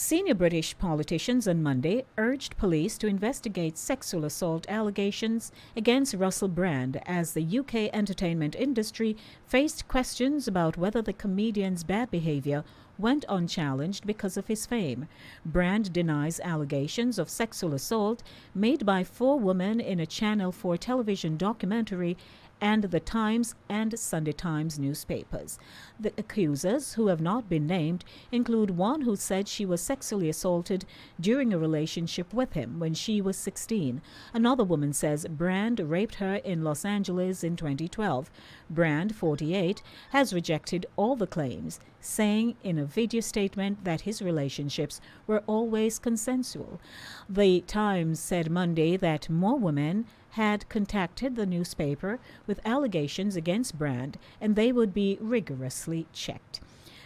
Senior British politicians on Monday urged police to investigate sexual assault allegations against Russell Brand as the UK entertainment industry faced questions about whether the comedian's bad behavior went unchallenged because of his fame. Brand denies allegations of sexual assault made by 4 women in a Channel 4 television documentary and the Times and Sunday Times newspapers. The accusers, who have not been named, include one who said she was sexually assaulted during a relationship with him when she was 16. Another woman says Brand raped her in Los Angeles in 2012. Brand, 48, has rejected all the claims, saying in a video statement that his relationships were always consensual. The Times said Monday that more women had contacted the newspaper with allegations against Brand, and they would be rigorously checked.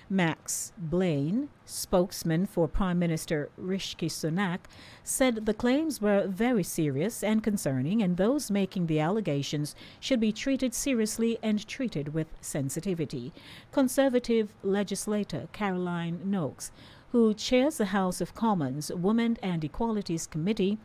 Max Blaine, spokesman for Prime Minister Rishi Sunak, said the claims were very serious and concerning, and those making the allegations should be treated seriously and treated with sensitivity. Conservative legislator Caroline Noakes, who chairs the House of Commons Women and Equalities Committee,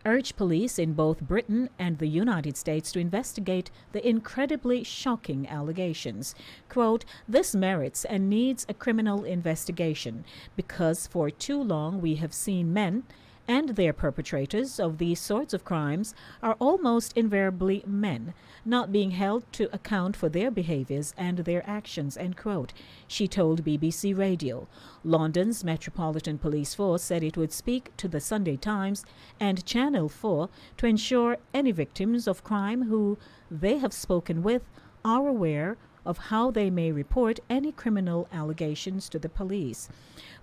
urged police in both Britain and the United States to investigate the incredibly shocking allegations. Quote, "This merits and needs a criminal investigation because for too long we have seen men and their perpetrators of these sorts of crimes are almost invariably men, not being held to account for their behaviors and their actions," end quote, she told BBC Radio. London's Metropolitan Police Force said it would speak to the Sunday Times and Channel 4 to ensure any victims of crime who they have spoken with are aware of how they may report any criminal allegations to the police.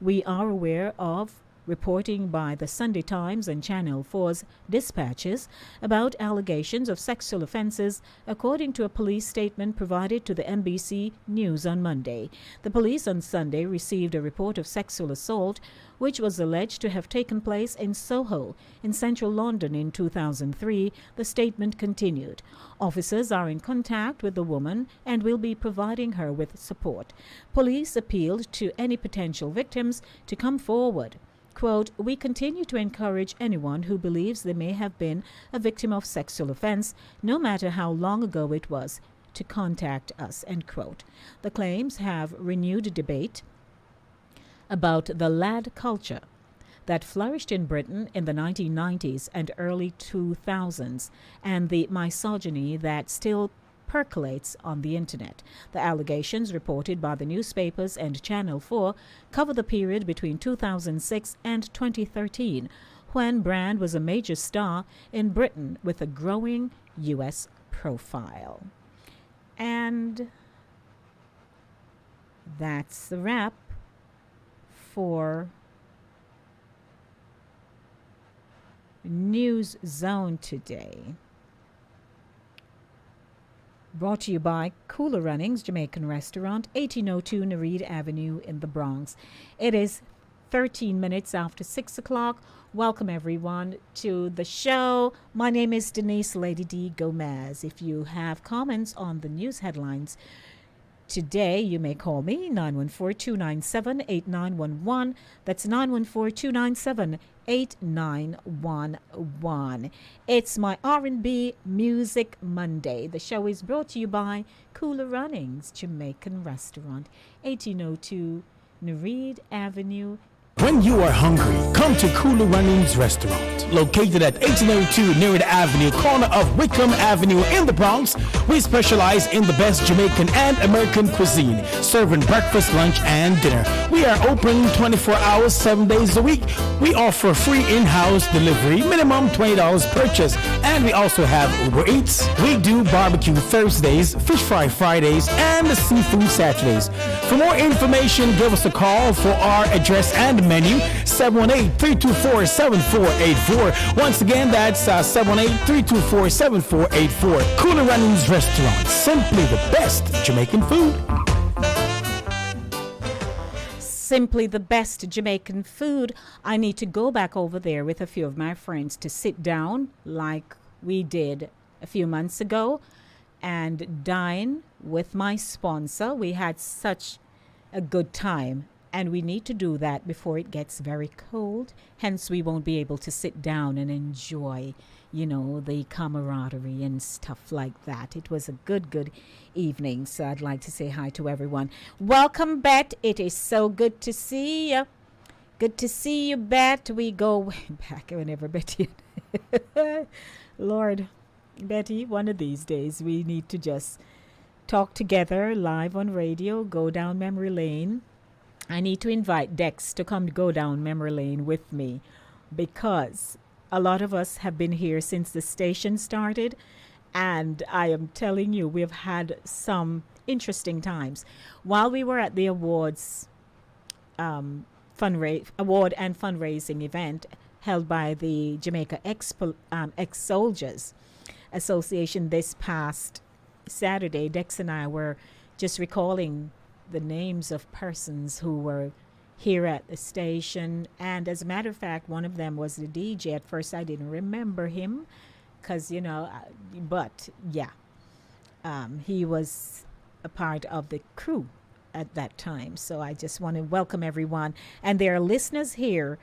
"We are aware of reporting by the Sunday Times and Channel 4's dispatches about allegations of sexual offences, according to a police statement provided to the NBC News on Monday. The police on Sunday received a report of sexual assault, which was alleged to have taken place in Soho, in central London in 2003, the statement continued. Officers are in contact with the woman and will be providing her with support. Police appealed to any potential victims to come forward. Quote, "We continue to encourage anyone who believes they may have been a victim of sexual offense, no matter how long ago it was, to contact us," end quote. The claims have renewed debate about the lad culture that flourished in Britain in the 1990s and early 2000s, and the misogyny that still percolates on the internet. The allegations reported by the newspapers and Channel 4 cover the period between 2006 and 2013, when Brand was a major star in Britain with a growing U.S. profile. And that's the wrap for News Zone today. Brought to you by Cooler Runnings Jamaican Restaurant, 1802 Nereid Avenue in the Bronx. It is 13 minutes after 6 o'clock. Welcome, everyone, to the show. My name is Denise Lady D. Gomez. If you have comments on the news headlines today, you may call me, 914-297-8911. That's 914-297-8911. It's my R&B Music Monday. The show is brought to you by Cooler Runnings Jamaican Restaurant, 1802 Nereid Avenue. When you are hungry, come to Cooler Runnings Restaurant. Located at 1802 Nereid Avenue, corner of Wickham Avenue in the Bronx, we specialize in the best Jamaican and American cuisine, serving breakfast, lunch, and dinner. We are open 24 hours, 7 days a week. We offer free in-house delivery, minimum $20 purchase, and we also have Uber Eats. We do barbecue Thursdays, fish fry Fridays, and seafood Saturdays. For more information, give us a call for our address and menu, 718-324-7484. Once again, that's 718-324-7484. Cooler Runnings Restaurant, simply the best Jamaican food. Simply the best Jamaican food. I need to go back over there with a few of my friends to sit down like we did a few months ago and dine with my sponsor. We had such a good time And we need to do that before it gets very cold. Hence, we won't be able to sit down and enjoy, the camaraderie and stuff like that. It was a good evening. So I'd like to say hi to everyone. Welcome, Bet. It is so good to see you. Good to see you, Bet. We go way back whenever Betty. Lord, Betty, one of these days we need to just talk together live on radio, go down memory lane. I need to invite Dex to come go down memory lane with me because a lot of us have been here since the station started, and I am telling you, we've had some interesting times. While we were at the awards, award and fundraising event held by the Jamaica Ex-Soldiers Association this past Saturday, Dex and I were just recalling the names of persons who were here at the station. And as a matter of fact, one of them was the DJ. At first, I didn't remember him because, but yeah, he was a part of the crew at that time. So I just want to welcome everyone. And there are listeners here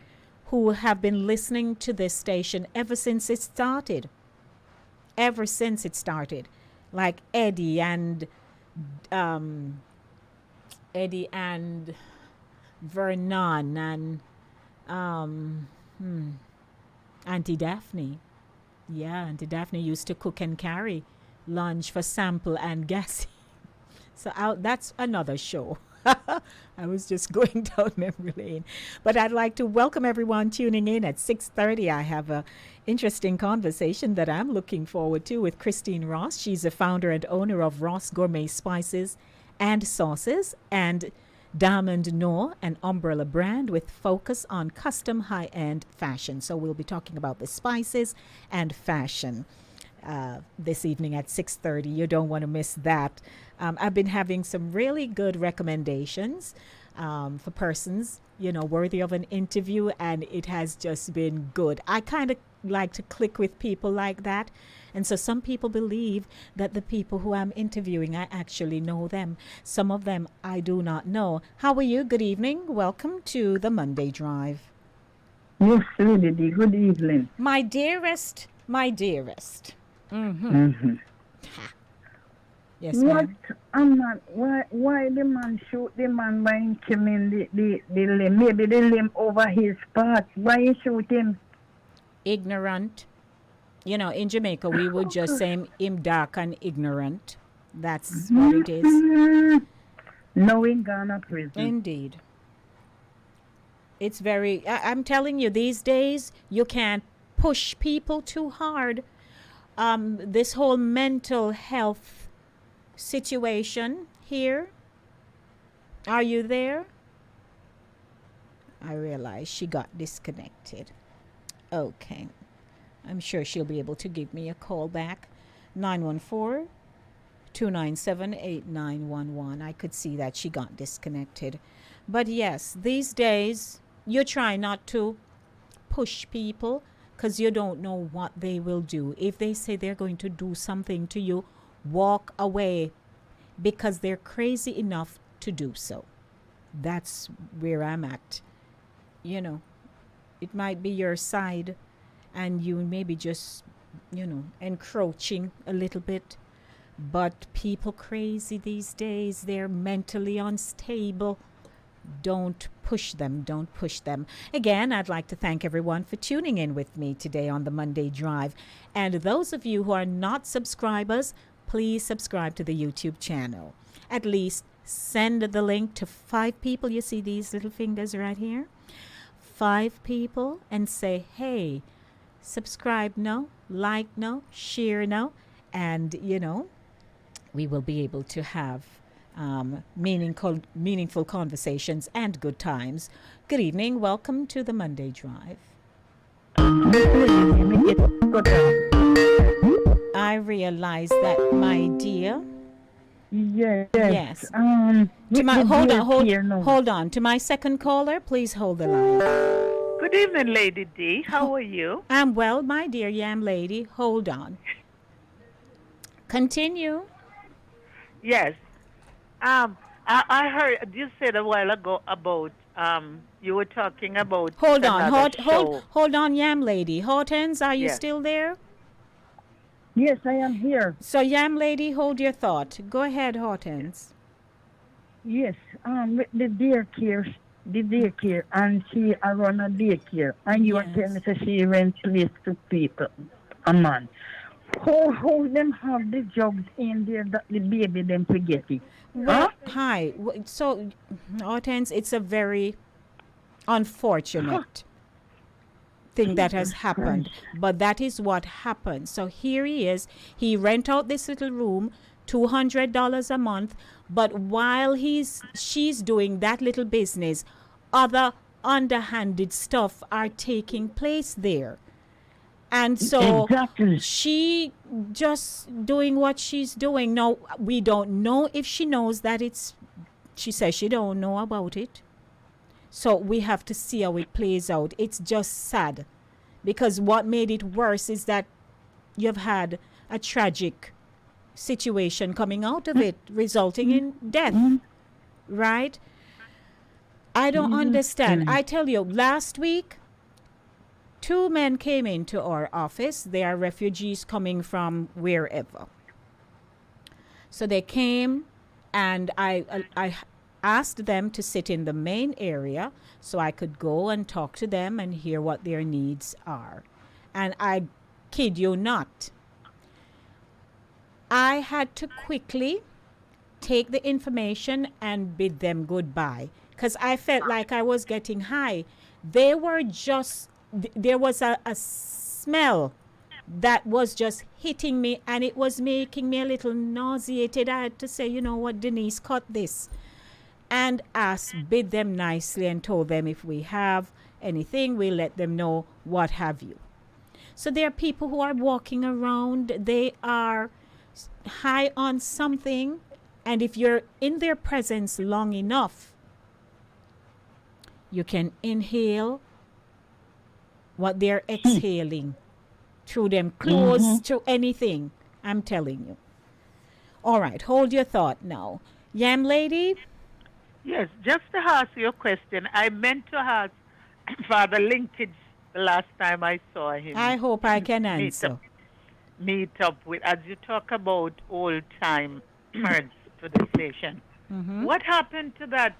who have been listening to this station ever since it started. Like Eddie and Vernon and Auntie Daphne. Yeah, Auntie Daphne used to cook and carry lunch for Sample and Gassy. So that's another show. I was just going down memory lane. But I'd like to welcome everyone tuning in at 6:30. I have a interesting conversation that I'm looking forward to with Christine Ross. She's the founder and owner of Ross Gourmet Spices and Sauces and Diamond Noir, an umbrella brand with focus on custom high-end fashion. So we'll be talking about the spices and fashion this evening at 6:30. You don't want to miss that. I've been having some really good recommendations for persons, worthy of an interview, and it has just been good. I kind of like to click with people like that. And so some people believe that the people who I'm interviewing, I actually know them. Some of them I do not know. How are you? Good evening. Welcome to the Monday Drive. Yes, Lady D. Good evening. My dearest. Mm-hmm. Mm-hmm. Yes, ma'am. Why the man shoot the man by him killing the limb? Maybe the limb over his parts. Why you shoot him? Ignorant. In Jamaica, we would just say him dark and ignorant. That's what it is. No, in Ghana prison. Indeed. It's very, I'm telling you, these days, you can't push people too hard. This whole mental health situation here. Are you there? I realize she got disconnected. Okay. I'm sure she'll be able to give me a call back. 914-297-8911. I could see that she got disconnected. But yes, these days, you try not to push people because you don't know what they will do. If they say they're going to do something to you, walk away because they're crazy enough to do so. That's where I'm at. It might be your side and you may be just, encroaching a little bit. But people crazy these days, they're mentally unstable. Don't push them. Don't push them. Again, I'd like to thank everyone for tuning in with me today on the Monday Drive. And those of you who are not subscribers, please subscribe to the YouTube channel. At least send the link to 5 people. You see these little fingers right here? 5 people and say, hey, subscribe now, like now, share now. And, we will be able to have meaningful conversations and good times. Good evening. Welcome to the Monday Drive. I realize that, my dear. Yes. Hold on. To my second caller, please hold the line. Good evening, Lady D. How are you? I'm well, my dear Yam Lady. Hold on. Continue. Yes. I heard you said a while ago about you were talking about Hold on, another show. hold on, Yam Lady. Hortense, are you Yes. still there? Yes, I am here. So, Yam Lady, hold your thought. Go ahead, Hortense. Yes, with the daycare, and she run a daycare, and you are telling me that she rents place to people a month. How them have the jobs in there that the baby them forget it? Well, hi. So, Hortense, it's a very unfortunate thing that has happened, but that is what happened. So here he is. He rent out this little room, $200 a month, but while she's doing that little business, other underhanded stuff are taking place there. And so she just doing what she's doing. Now, we don't know if she knows that she says she don't know about it. So we have to see how it plays out. It's just sad because what made it worse is that you've had a tragic situation coming out of it, resulting in death, right? I don't understand. I tell you, last week, 2 men came into our office. They are refugees coming from wherever. So they came, and I asked them to sit in the main area so I could go and talk to them and hear what their needs are. And I kid you not, I had to quickly take the information and bid them goodbye because I felt like I was getting high. They were just, there was a smell that was just hitting me, and it was making me a little nauseated. I had to say, you know what, Denise, cut this. And bid them nicely and told them if we have anything, we'll let them know, what have you. So there are people who are walking around, they are high on something, and if you're in their presence long enough, you can inhale what they're exhaling through them clothes, through anything. I'm telling you. All right, hold your thought now. Yam Lady? Yes, just to ask you a question. I meant to ask Father Linkage the last time I saw him. I hope I can answer. Meet up with, as you talk about old time to the station. What happened to that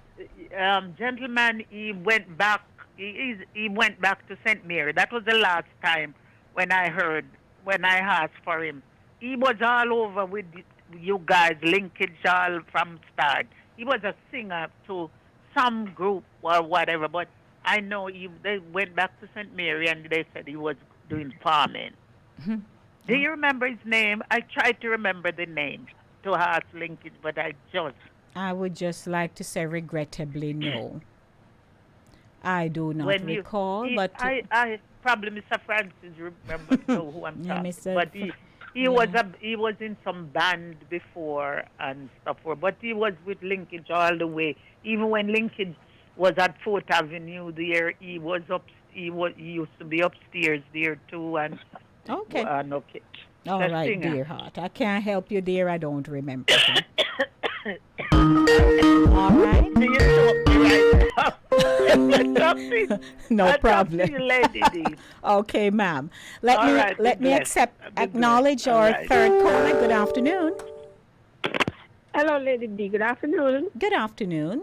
gentleman? He went back. He went back to St. Mary. That was the last time when I asked for him. He was all over with you guys, Linkage all from start. He was a singer to some group or whatever, but I know they went back to St. Mary and they said he was doing farming. Do you remember his name? I tried to remember the name to ask Linkage, but I would just like to say regrettably no. I do not recall, but I probably Mr. Francis remember know who I'm talking. But he was in some band before and stuff. But he was with Linkage all the way. Even when Linkage was at 4th Avenue there, he used to be upstairs there too. And okay. Okay. All right, singer. Dear heart. I can't help you, dear. I don't remember. All right. No problem. Okay, ma'am. Let me acknowledge our third caller. Good afternoon. Hello, Lady D. Good afternoon. Good afternoon.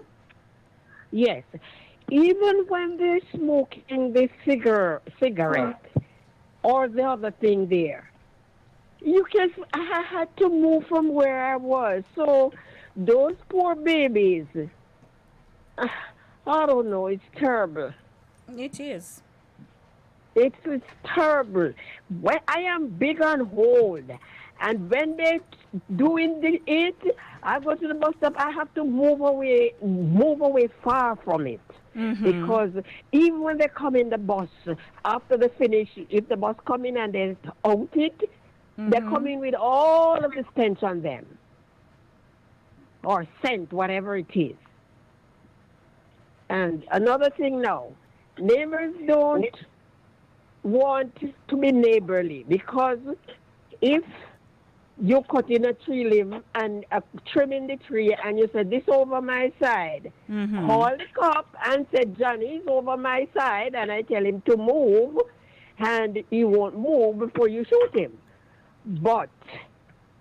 Yes. Even when they're smoking the cigarette or the other thing there, I had to move from where I was. So those poor babies, I don't know, it's terrible. It is. It's terrible. When I am big and old, and when they're doing it, I go to the bus stop, I have to move away far from it. Because even when they come in the bus, after they finish, if the bus come in and they out it, they're coming with all of the stench on them. Or scent, whatever it is. And another thing now, neighbors don't want to be neighborly, because if you cut in a tree limb and trimming the tree, and you said, this over my side. Mm-hmm. Call the cop and said, Johnny's over my side, and I tell him to move, and he won't move before you shoot him. But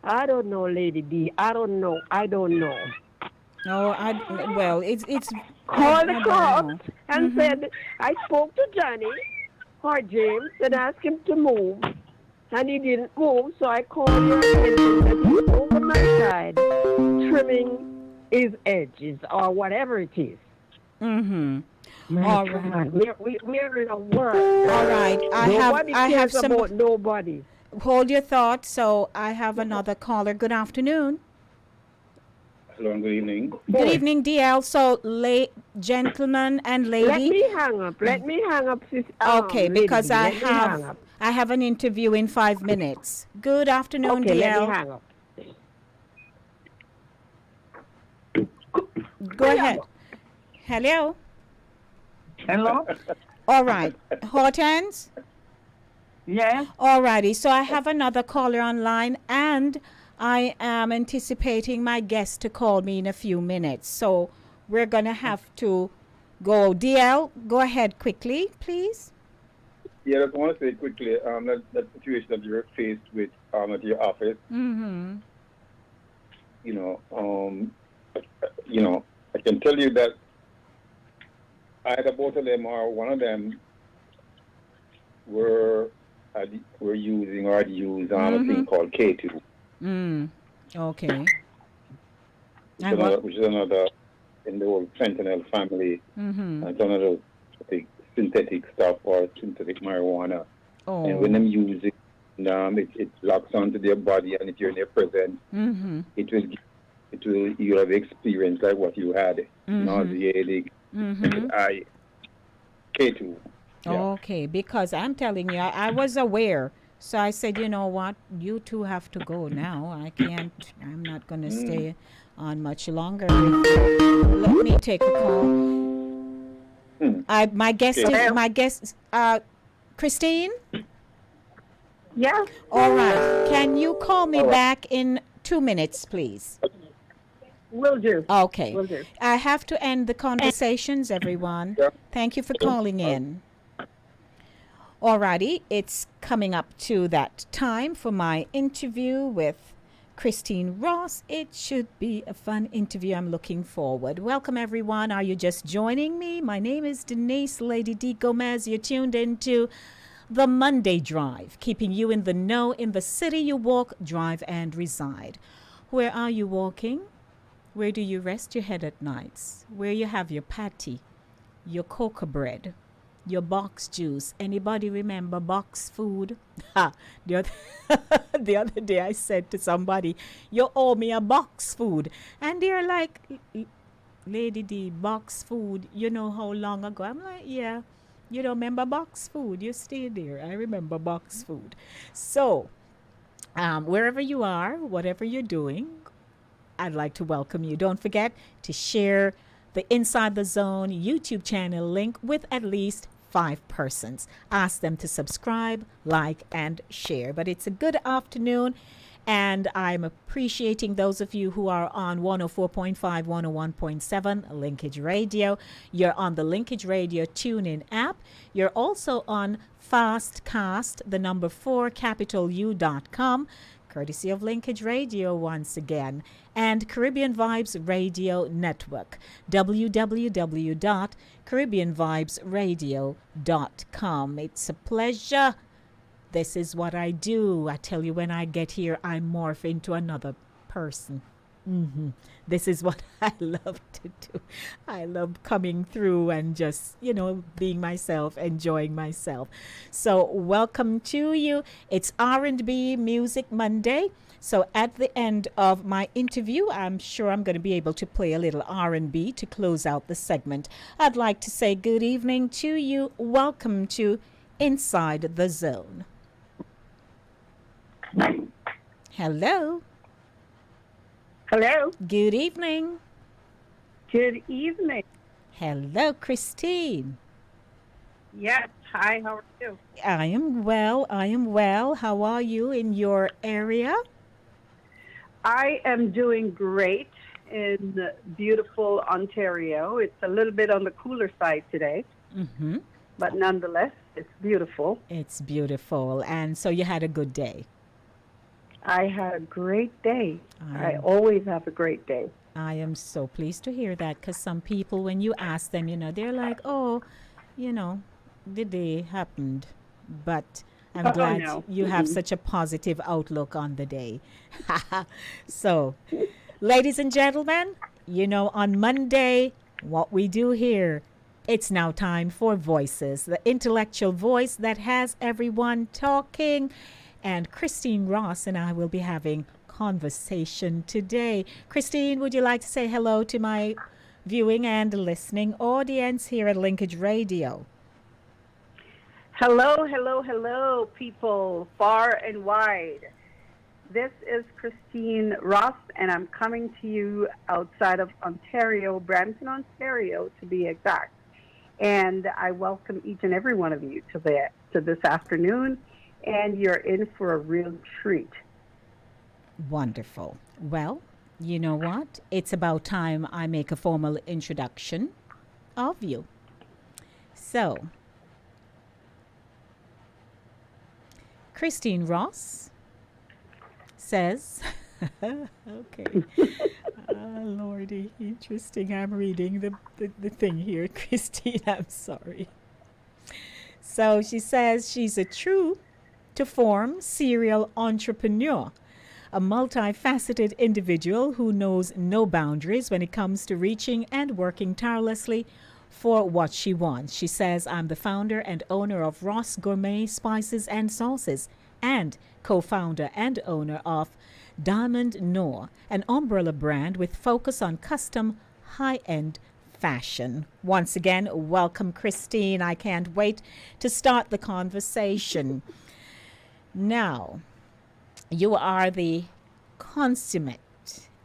I don't know, Lady D. I don't know. No, it's call the cops and said, I spoke to Johnny or James and asked him to move, and he didn't move, so I called your attention that he's over my side, trimming his edges or whatever it is. All right. We're in a world. All right. I have some. About nobody. Hold your thought. So I have another caller. Good afternoon. Hello and good evening. Good evening, DL. So, gentlemen and lady. Let me hang up. Okay, because I have an interview in 5 minutes. Good afternoon, okay, DL. Let me hang up. Go ahead. Hello. Hello. All right. Hortense? Yes. All righty. So I have another caller online, and I am anticipating my guest to call me in a few minutes. So we're going to have to go. DL, go ahead quickly, please. Yeah, I just want to say quickly, that situation that you're faced with at your office, Mm-hmm. I can tell you that either both of them or one of them were using or had used a thing called K2. Okay. Which is another in the whole fentanyl family. Mm-hmm. It's another synthetic stuff or synthetic marijuana. Oh. And when them use it, it locks onto their body, and if you're in their presence, you'll have experience like what you had. Nauseatic, K2. Yeah. Okay, because I'm telling you, I was aware. So I said, you know what, you two have to go now. I'm not going to stay on much longer. Let me take a call. My guest, Christine? Yeah. All right. Can you call me back in 2 minutes, please? Will do. Okay. Will do. I have to end the conversations, everyone. Thank you for calling in. Alrighty, it's coming up to that time for my interview with Christine Ross. It should be a fun interview. I'm looking forward. Welcome, everyone. Are you just joining me? My name is Denise Lady D. Gomez. You're tuned into the Monday Drive, keeping you in the know in the city you walk, drive, and reside. Where are you walking? Where do you rest your head at nights? Where you have your patty, your cocoa bread, your box juice. Anybody remember box food? The other day I said to somebody, you owe me a box food. And they're like, Lady D, box food, you know how long ago? I'm like, yeah, you don't remember box food. You stay there. I remember box food. So, wherever you are, whatever you're doing, I'd like to welcome you. Don't forget to share the Inside the Zone YouTube channel link with at least 5 persons. Ask them to subscribe, like, and share. But it's a good afternoon, and I'm appreciating those of you who are on 104.5, 101.7 Linkage Radio. You're on the Linkage Radio TuneIn app. You're also on Fastcast, the number 4, capitalu.com. Courtesy of Linkage Radio once again, and Caribbean Vibes Radio Network, www.caribbeanvibesradio.com. It's a pleasure. This is what I do. I tell you, when I get here, I morph into another person. This is what I love to do. I love coming through and just, being myself, enjoying myself. So welcome to you. It's R&B Music Monday. So at the end of my interview, I'm sure I'm going to be able to play a little R&B to close out the segment. I'd like to say good evening to you. Welcome to Inside the Zone. Hello. Hello. Good evening. Good evening. Hello, Christine. Yes. Hi, how are you? I am well. How are you in your area? I am doing great in beautiful Ontario. It's a little bit on the cooler side today, but nonetheless, it's beautiful. It's beautiful. And so you had a good day. I had a great day. I always have a great day. I am so pleased to hear that, because some people, when you ask them, they're like, oh, the day happened. But I'm glad you have such a positive outlook on the day. So, ladies and gentlemen, on Monday, what we do here, it's now time for Voices, the intellectual voice that has everyone talking. And Christine Ross and I will be having conversation today. Christine, would you like to say hello to my viewing and listening audience here at Linkage Radio? Hello, hello, hello, people far and wide. This is Christine Ross, and I'm coming to you outside of Ontario, Brampton, Ontario, to be exact. And I welcome each and every one of you to this afternoon, and you're in for a real treat. Wonderful. Well, you know what? It's about time I make a formal introduction of you. So, Christine Ross says, okay, Lordy, interesting. I'm reading the thing here, Christine, I'm sorry. So she says she's a true to form serial entrepreneur, a multifaceted individual who knows no boundaries when it comes to reaching and working tirelessly for what she wants. She says, I'm the founder and owner of Ross Gourmet Spices and Sauces and co-founder and owner of Diamond Noir, an umbrella brand with focus on custom high-end fashion. Once again, welcome, Christine. I can't wait to start the conversation. Now, you are the consummate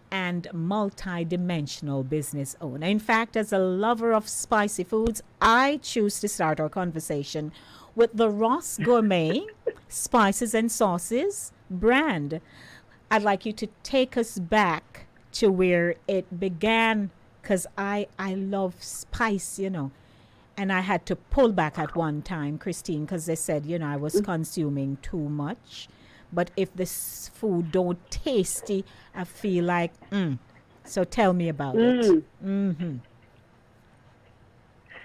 and multi-dimensional business owner. In fact, as a lover of spicy foods, I choose to start our conversation with the Ross Gourmet Spices and Sauces brand. I'd like you to take us back to where it began, because I love spice, and I had to pull back at one time, Christine, because they said, I was consuming too much. But if this food don't tasty, I feel like, So tell me about it. Mm-hmm.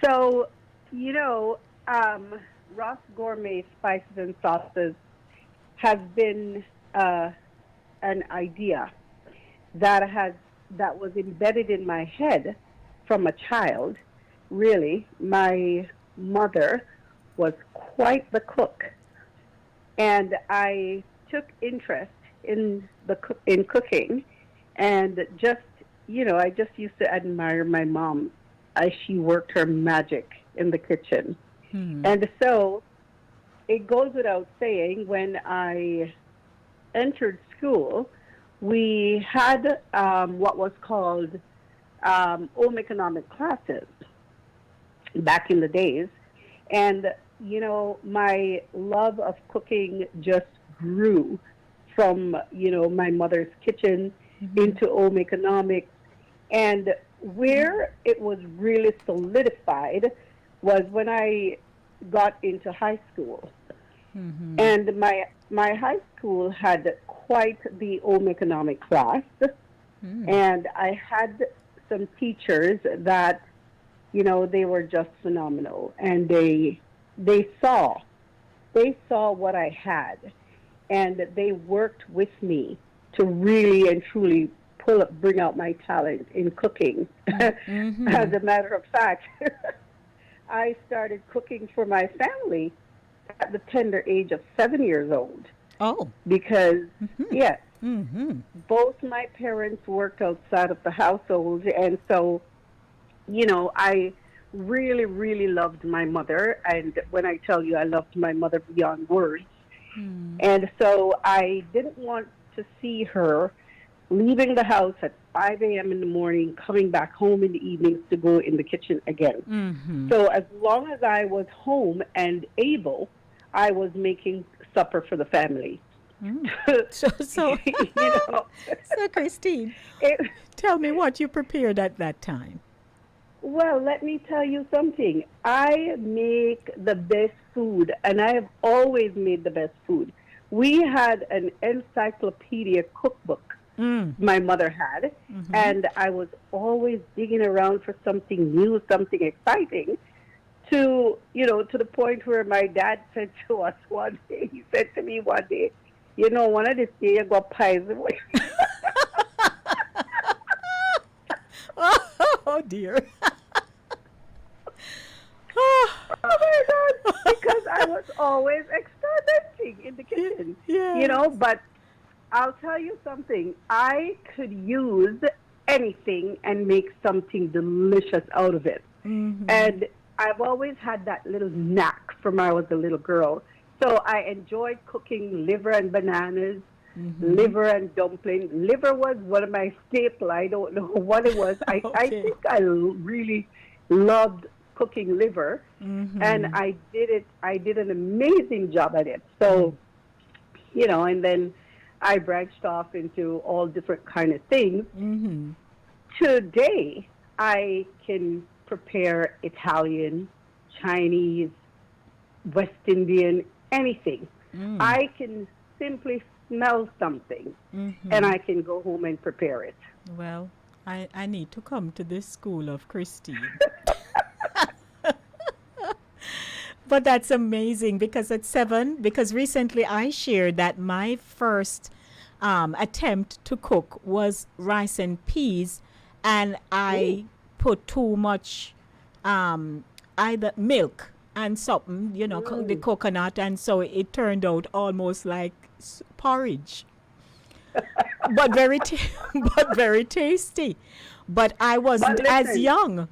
So, Ross Gourmet Spices and Sauces has been an idea that was embedded in my head from a child. Really, my mother was quite the cook, and I took interest in cooking, and I just used to admire my mom as she worked her magic in the kitchen. And so it goes without saying, when I entered school, we had what was called home economic classes back in the days. And, my love of cooking just grew from, my mother's kitchen into home economics. And where it was really solidified was when I got into high school. And my high school had quite the home economic class. And I had some teachers that, they were just phenomenal. And they saw what I had. And they worked with me to really and truly bring out my talent in cooking. As a matter of fact, I started cooking for my family at the tender age of 7 years old. Oh. Because, yes, both my parents worked outside of the household. And so, I really, really loved my mother. And when I tell you I loved my mother beyond words. And so I didn't want to see her leaving the house at 5 a.m. in the morning, coming back home in the evenings to go in the kitchen again. So as long as I was home and able, I was making supper for the family. So, you know. So, Christine, tell me what you prepared at that time. Well, let me tell you something. I make the best food, and I have always made the best food. We had an encyclopedia cookbook my mother had, and I was always digging around for something new, something exciting, to the point where my dad said to us one day, he said to me one day, one of these days you got pies away. Oh, dear. Oh my God! Because I was always experimenting in the kitchen, But I'll tell you something. I could use anything and make something delicious out of it, and I've always had that little knack from when I was a little girl. So I enjoyed cooking liver and bananas, liver and dumpling. Liver was one of my staples. I don't know what it was. I think I really loved cooking liver, and I did an amazing job at it. So, and then I branched off into all different kind of things. Today, I can prepare Italian, Chinese, West Indian, anything. I can simply smell something, and I can go home and prepare it. Well, I need to come to this school of Christine. But that's amazing because because recently I shared that my first attempt to cook was rice and peas, and I put too much either milk and something, the coconut, and so it turned out almost like porridge. but very tasty. But I wasn't as young.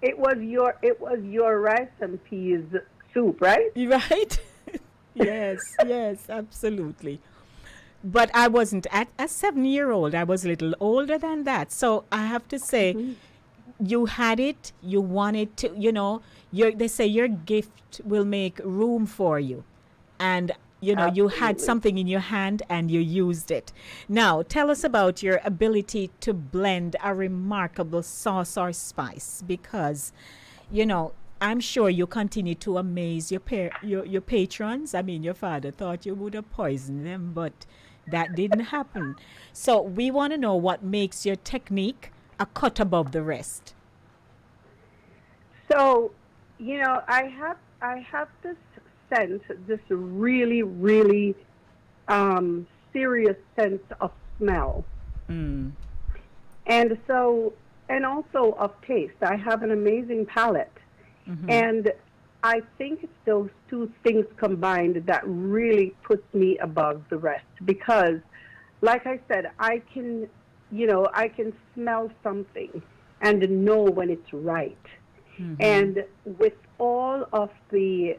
It was your rice and peas soup, right? Right? Yes, absolutely. But I wasn't at a 7-year-old. I was a little older than that. So I have to say, you had it, you wanted to, they say your gift will make room for you. And, you had something in your hand and you used it. Now, tell us about your ability to blend a remarkable sauce or spice because, I'm sure you continue to amaze your patrons. I mean, your father thought you would have poisoned them, but that didn't happen. So we want to know what makes your technique a cut above the rest. So, I have this sense, this really, really serious sense of smell. And also of taste. I have an amazing palate. And I think it's those two things combined that really puts me above the rest because, like I said, I can smell something and know when it's right. And with all of the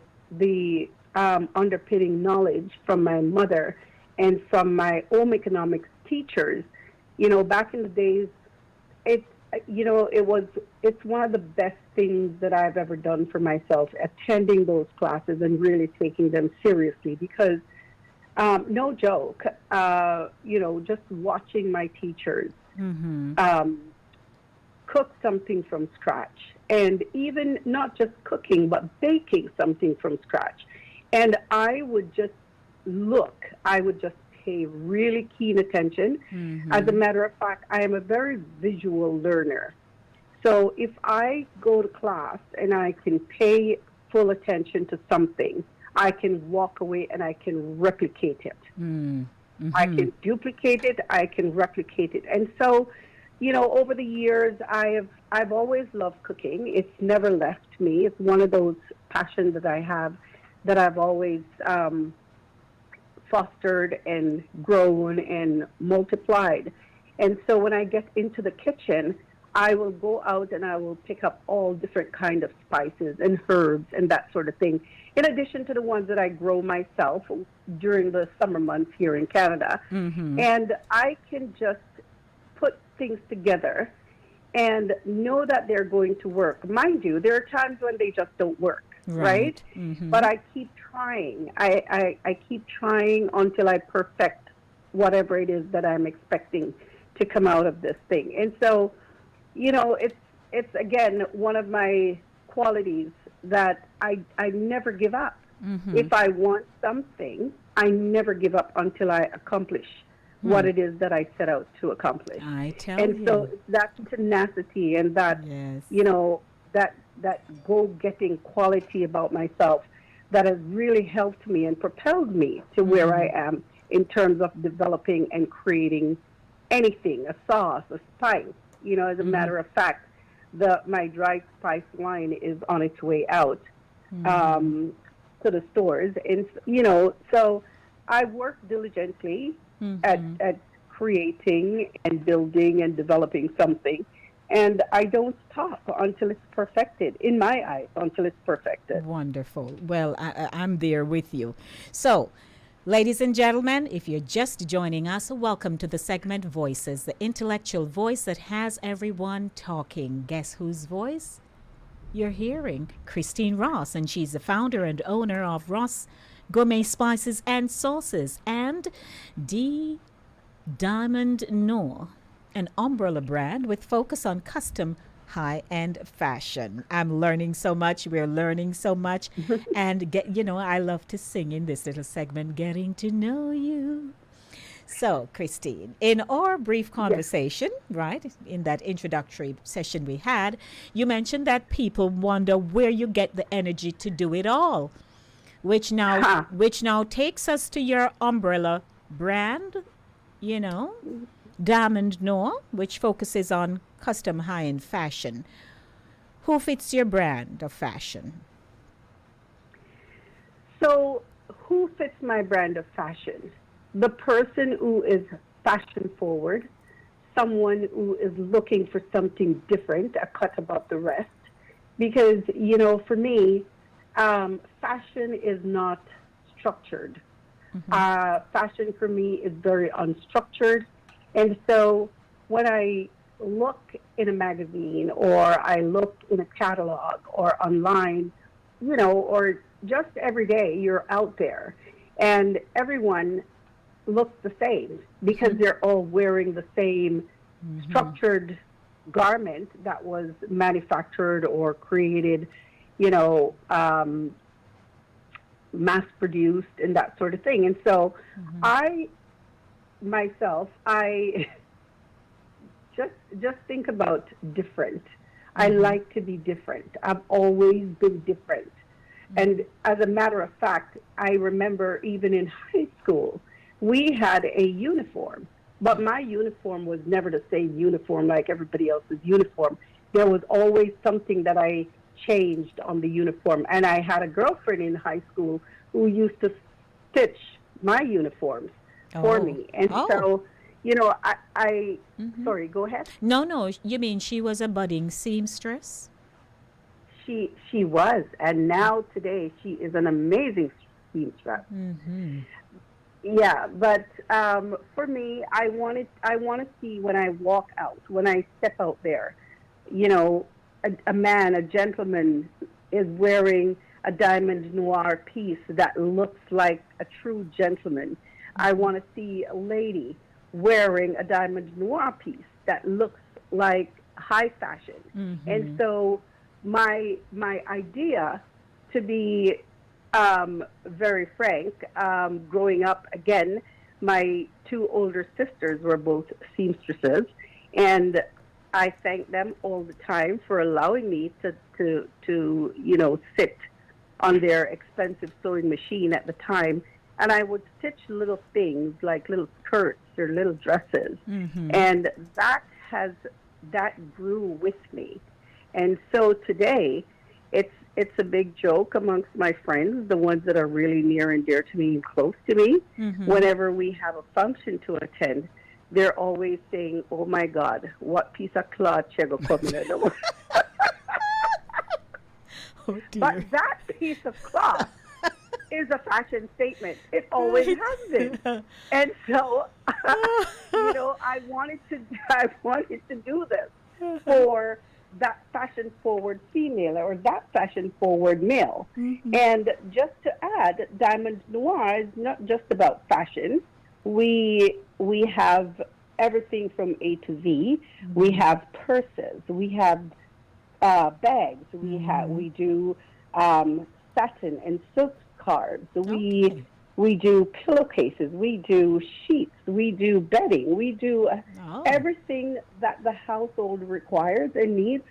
underpinning knowledge from my mother and from my home economics teachers, back in the days, it's one of the best things that I've ever done for myself, attending those classes and really taking them seriously because, no joke, just watching my teachers cook something from scratch, and even not just cooking, but baking something from scratch. And I would just pay really keen attention. As a matter of fact, I am a very visual learner. So if I go to class and I can pay full attention to something, I can walk away and I can replicate it. I can duplicate it, I can replicate it. And so, over the years, I've always loved cooking. It's never left me. It's one of those passions that I have that I've always fostered and grown and multiplied. And so when I get into the kitchen, I will go out and I will pick up all different kind of spices and herbs and that sort of thing, in addition to the ones that I grow myself during the summer months here in Canada. And I can just put things together and know that they're going to work. Mind you, there are times when they just don't work. right? But I keep trying. I keep trying until I perfect whatever it is that I'm expecting to come out of this thing. And so, you know, it's again one of my qualities that I never give up. If I want something, I never give up until I accomplish what it is that I set out to accomplish. I tell and you. so that tenacity and that, you know, that go-getting quality about myself that has really helped me and propelled me to where I am in terms of developing and creating anything, a sauce, a spice. You know, as a matter of fact, my dry spice line is on its way out to the stores. And, you know, so I work diligently at creating and building and developing something. And I don't stop until it's perfected, in my eyes, until it's perfected. Wonderful. Well, I'm there with you. So, ladies and gentlemen, if you're just joining us, welcome to the segment Voices, the intellectual voice that has everyone talking. Guess whose voice? You're hearing Christine Ross, and she's the founder and owner of Ross Gourmet Spices and Sauces and D Diamond Noir, an umbrella brand with focus on custom high-end fashion. I'm learning so much. We're learning so much. And, I love to sing in this little segment, Getting to Know You. So, Christine, in our brief conversation, right, in that introductory session we had, you mentioned that people wonder where you get the energy to do it all, which now takes us to your umbrella brand, you know, Diamond Noir, which focuses on custom high-end fashion. Who fits your brand of fashion? So, who fits my brand of fashion? The person who is fashion forward, someone who is looking for something different, a cut above the rest. Because, you know, for me, fashion is not structured. Fashion for me is very unstructured. And so when I look in a magazine or I look in a catalog or online, you know, or just every day you're out there and everyone looks the same because they're all wearing the same structured garment that was manufactured or created, you know, mass produced and that sort of thing. And so I just think about different. I like to be different. I've always been different. And as a matter of fact, I remember even in high school, we had a uniform, but my uniform was never the same uniform like everybody else's uniform. There was always something that I changed on the uniform. And I had a girlfriend in high school who used to stitch my uniforms for me. And so, you know, sorry, go ahead. No, you mean she was a budding seamstress? She was, and now today she is an amazing seamstress. Yeah, but for me, I want to see when I walk out, when I step out there, you know, a gentleman is wearing a diamond noir piece that looks like a true gentleman. I want to see a lady wearing a diamond noir piece that looks like high fashion. And so my idea, to be very frank, growing up, again, my two older sisters were both seamstresses, and I thank them all the time for allowing me to you know, sit on their expensive sewing machine at the time, and I would stitch little things like little skirts or little dresses, and that grew with me. And so today, it's a big joke amongst my friends, the ones that are really near and dear to me and close to me. Whenever we have a function to attend, they're always saying, "Oh my God, what piece of cloth Chego coming out?" But that piece of cloth is a fashion statement. It always has been. And so, you know, I wanted to do this for that fashion forward female or that fashion forward male. And just to add, Diamond Noir is not just about fashion. We have everything from A to Z. We have purses. We have bags. We do satin and silk scarves. We do pillowcases. We do sheets. We do bedding. We do everything that the household requires and needs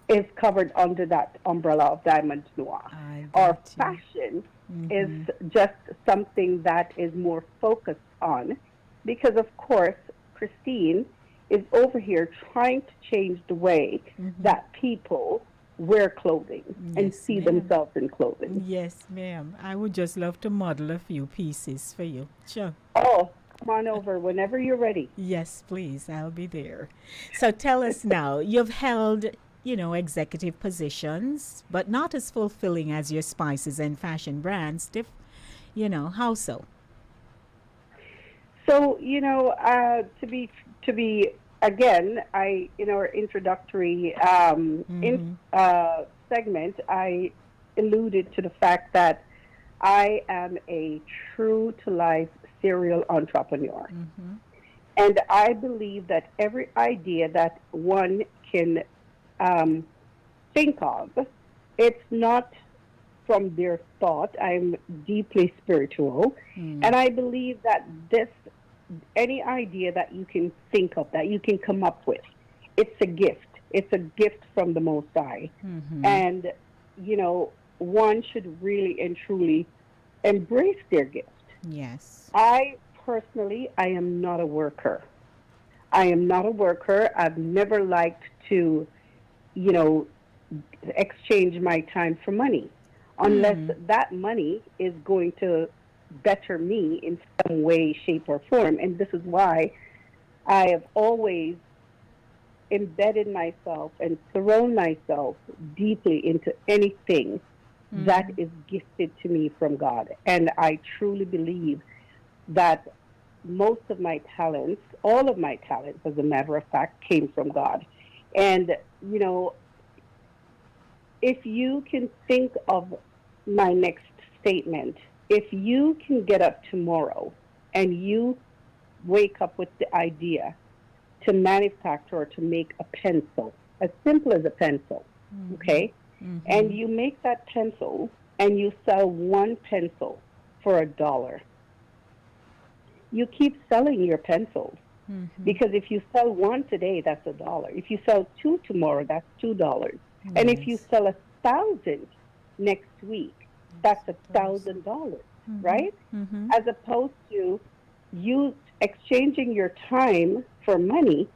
is covered under that umbrella of Diamond Noir. Our fashion is just something that is more focused on because, of course, Christine is over here trying to change the way that people wear clothing and see themselves in clothing. Yes, ma'am. I would just love to model a few pieces for you. Sure. Oh, come on over whenever you're ready. Yes, please. I'll be there. So tell us now, you've held, executive positions, but not as fulfilling as your spices and fashion brands. How so? So, to be again, in our introductory segment, I alluded to the fact that I am a true to life serial entrepreneur. And I believe that every idea that one can think of, it's not from their thought. I'm deeply spiritual. And I believe that any idea that you can think of, that you can come up with, it's a gift. It's a gift from the Most High. And, one should really and truly embrace their gift. Yes. I am not a worker. I've never liked to, exchange my time for money unless that money is going to better me in some way, shape, or form. And this is why I have always embedded myself and thrown myself deeply into anything that is gifted to me from God. And I truly believe that most of my talents, all of my talents, as a matter of fact, came from God. And, if you can think of my next statement, if you can get up tomorrow and you wake up with the idea to manufacture or to make a pencil, as simple as a pencil, okay? And you make that pencil and you sell one pencil for $1. You keep selling your pencils because if you sell one today, that's $1. If you sell two tomorrow, that's $2. And if you sell 1,000 next week, that's $1,000, right? As opposed to you exchanging your time for money.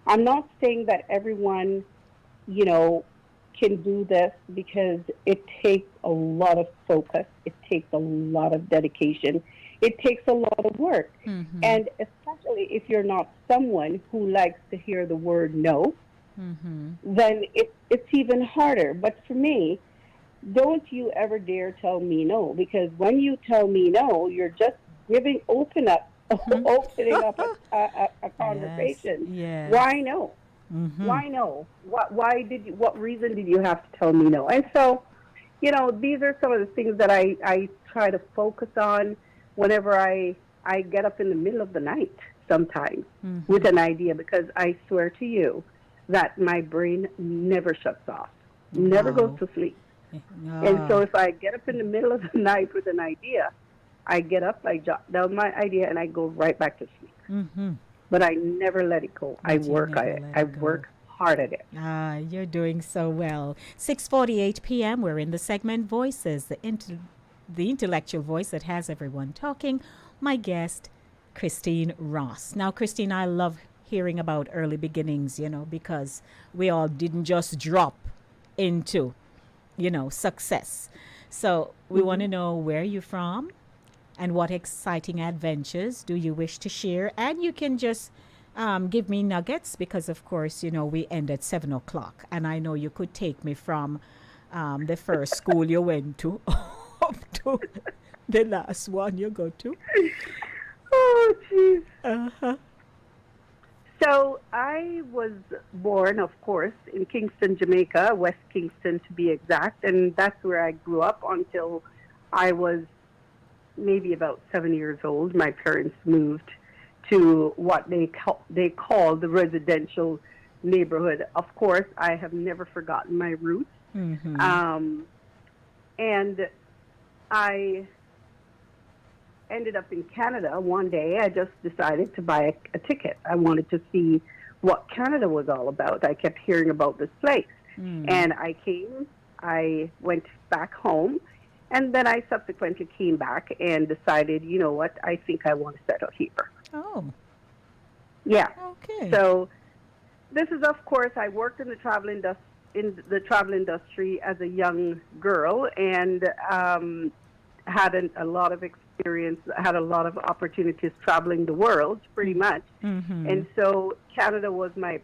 I'm not saying that everyone, can do this because it takes a lot of focus. It takes a lot of dedication. It takes a lot of work. And especially if you're not someone who likes to hear the word no, then it's even harder. But for me, don't you ever dare tell me no, because when you tell me no, you're just opening up a conversation. Yes. Why no? Why no? What reason did you have to tell me no? And so, these are some of the things that I try to focus on whenever I get up in the middle of the night sometimes with an idea, because I swear to you that my brain never shuts off, never goes to sleep. And so if I get up in the middle of the night with an idea, I get up, I jot down my idea, and I go right back to sleep. But I never let it go. I work hard at it. You're doing so well. 6:48 p.m. We're in the segment Voices, the intellectual voice that has everyone talking. My guest, Christine Ross. Now, Christine, I love hearing about early beginnings, because we all didn't just drop into, success. So we want to know where you're from and what exciting adventures do you wish to share. And you can just give me nuggets because, of course, we end at 7 o'clock. And I know you could take me from the first school you went to up to the last one you go to. Oh, jeez. So I was born, of course, in Kingston, Jamaica, West Kingston to be exact, and that's where I grew up until I was maybe about 7 years old. My parents moved to what they call the residential neighborhood. Of course, I have never forgotten my roots. Mm-hmm. And I ended up in Canada one day. I just decided to buy a ticket. I wanted to see what Canada was all about. I kept hearing about this place. And I came, I went back home, and then I subsequently came back and decided, you know what, I think I want to settle here. Oh. Yeah. Okay. So this is, of course, I worked in the travel industry as a young girl, and had a lot of experience, had a lot of opportunities traveling the world, pretty much. Mm-hmm. And so Canada was my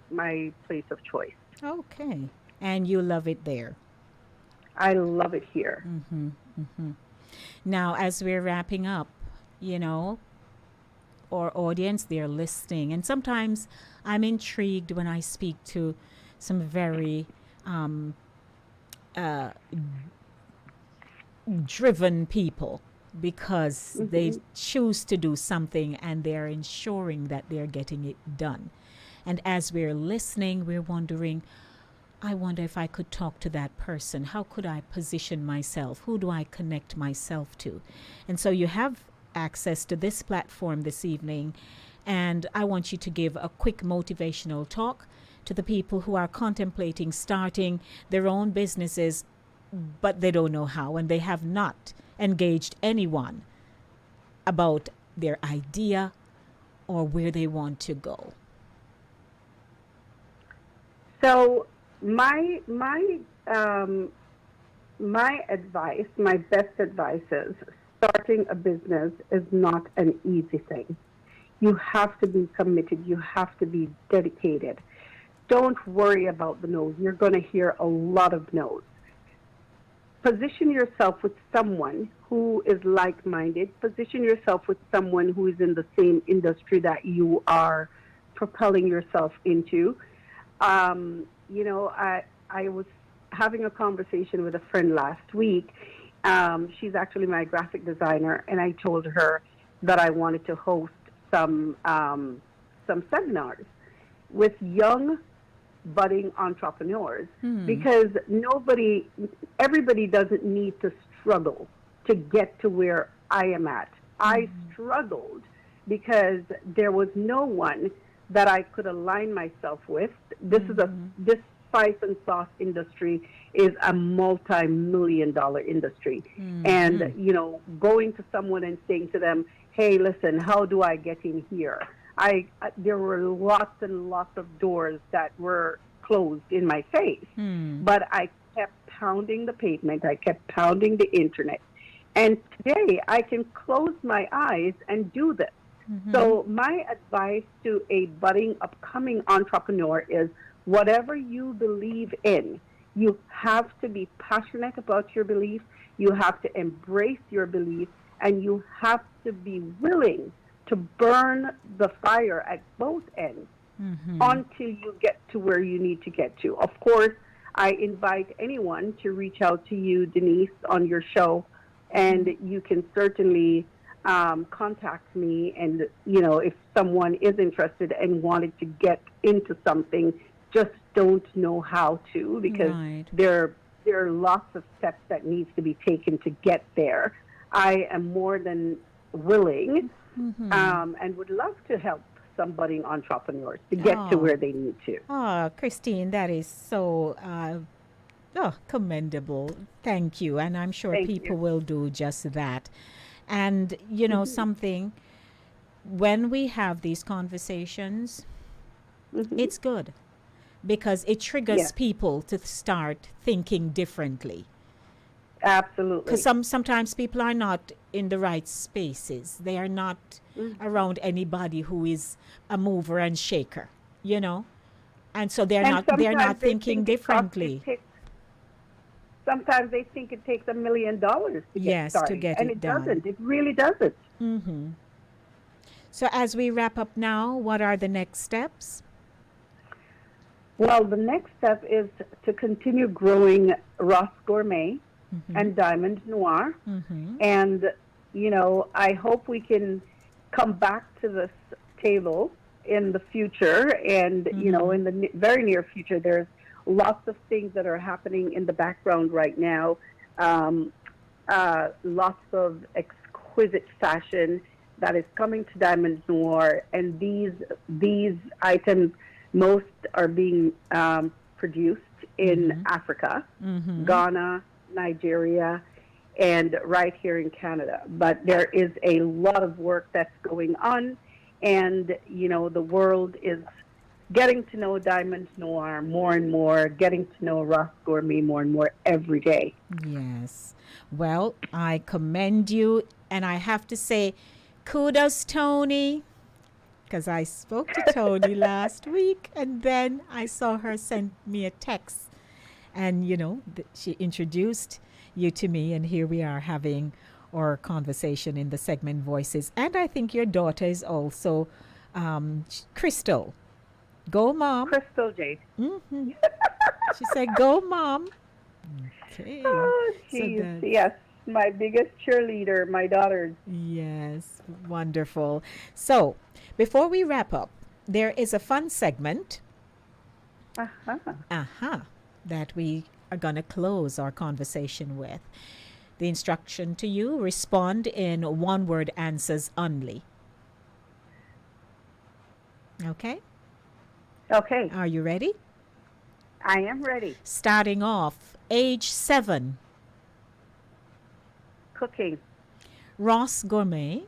place of choice. Okay. And you love it there. I love it here. Mm-hmm. Mm-hmm. Now, as we're wrapping up, you know, our audience, they're listening. And sometimes I'm intrigued when I speak to some very driven people, because they choose to do something and they're ensuring that they're getting it done. And as we're listening, we're wondering, I wonder if I could talk to that person. How could I position myself? Who do I connect myself to? And so you have access to this platform this evening, and I want you to give a quick motivational talk to the people who are contemplating starting their own businesses, but they don't know how, and they have not engaged anyone about their idea or where they want to go. So my advice, my best advice is starting a business is not an easy thing. You have to be committed. You have to be dedicated. Don't worry about the no's. You're going to hear a lot of no's. Position yourself with someone who is like-minded. Position yourself with someone who is in the same industry that you are propelling yourself into. You know, I was having a conversation with a friend last week. She's actually my graphic designer, and I told her that I wanted to host some seminars with young budding entrepreneurs, because everybody doesn't need to struggle to get to where I am at. I struggled because there was no one that I could align myself with. This spice and sauce industry is a multi-million-dollar industry. And, you know, going to someone and saying to them, hey, listen, how do I get in here? There were lots and lots of doors that were closed in my face. But I kept pounding the pavement. I kept pounding the internet. And today I can close my eyes and do this. So my advice to a budding, upcoming entrepreneur is, whatever you believe in, you have to be passionate about your belief, you have to embrace your belief, and you have to be willing to burn the fire at both ends until you get to where you need to get to. Of course, I invite anyone to reach out to you, Denise, on your show, and you can certainly contact me. And, you know, if someone is interested and wanted to get into something, just don't know how to, because there are lots of steps that needs to be taken to get there. I am more than willing and would love to help some budding entrepreneurs to get to where they need to. Oh, Christine, that is so commendable. Thank you. And I'm sure people will do just that. And, you know, something, when we have these conversations, it's good, because it triggers people to start thinking differently. Absolutely. Because sometimes people are not in the right spaces. They are not around anybody who is a mover and shaker, you know, and so they're not thinking differently. Sometimes they think it takes $1 million to get started. to get and it it done. doesn't. It really doesn't. So as we wrap up now, what are the next steps? Well, the next step is to continue growing Ross Gourmet and Diamond Noir. And, you know, I hope we can come back to this table in the future. And, you know, in the very near future, there's lots of things that are happening in the background right now. Lots of exquisite fashion that is coming to Diamond Noir. And these items, most are being produced in Africa, Ghana, Nigeria, and right here in Canada. But there is a lot of work that's going on, and, you know, the world is getting to know Diamond Noir more and more, getting to know Ross Gourmet more and more every day. Yes. Well, I commend you, and I have to say, kudos, Tony, because I spoke to Tony last week, and then I saw her send me a text. And, you know, she introduced you to me, and here we are having our conversation in the segment Voices. And I think your daughter is also Crystal. Go, Mom. Crystal Jade. She said, go, Mom. Okay. Oh, geez. Yes, my biggest cheerleader, my daughters. Yes, wonderful. So, before we wrap up, there is a fun segment. That we are going to close our conversation with. The instruction to you, respond in one-word answers only. Okay? Okay. Are you ready? I am ready. Starting off, age 7. Cooking. Ross Gourmet.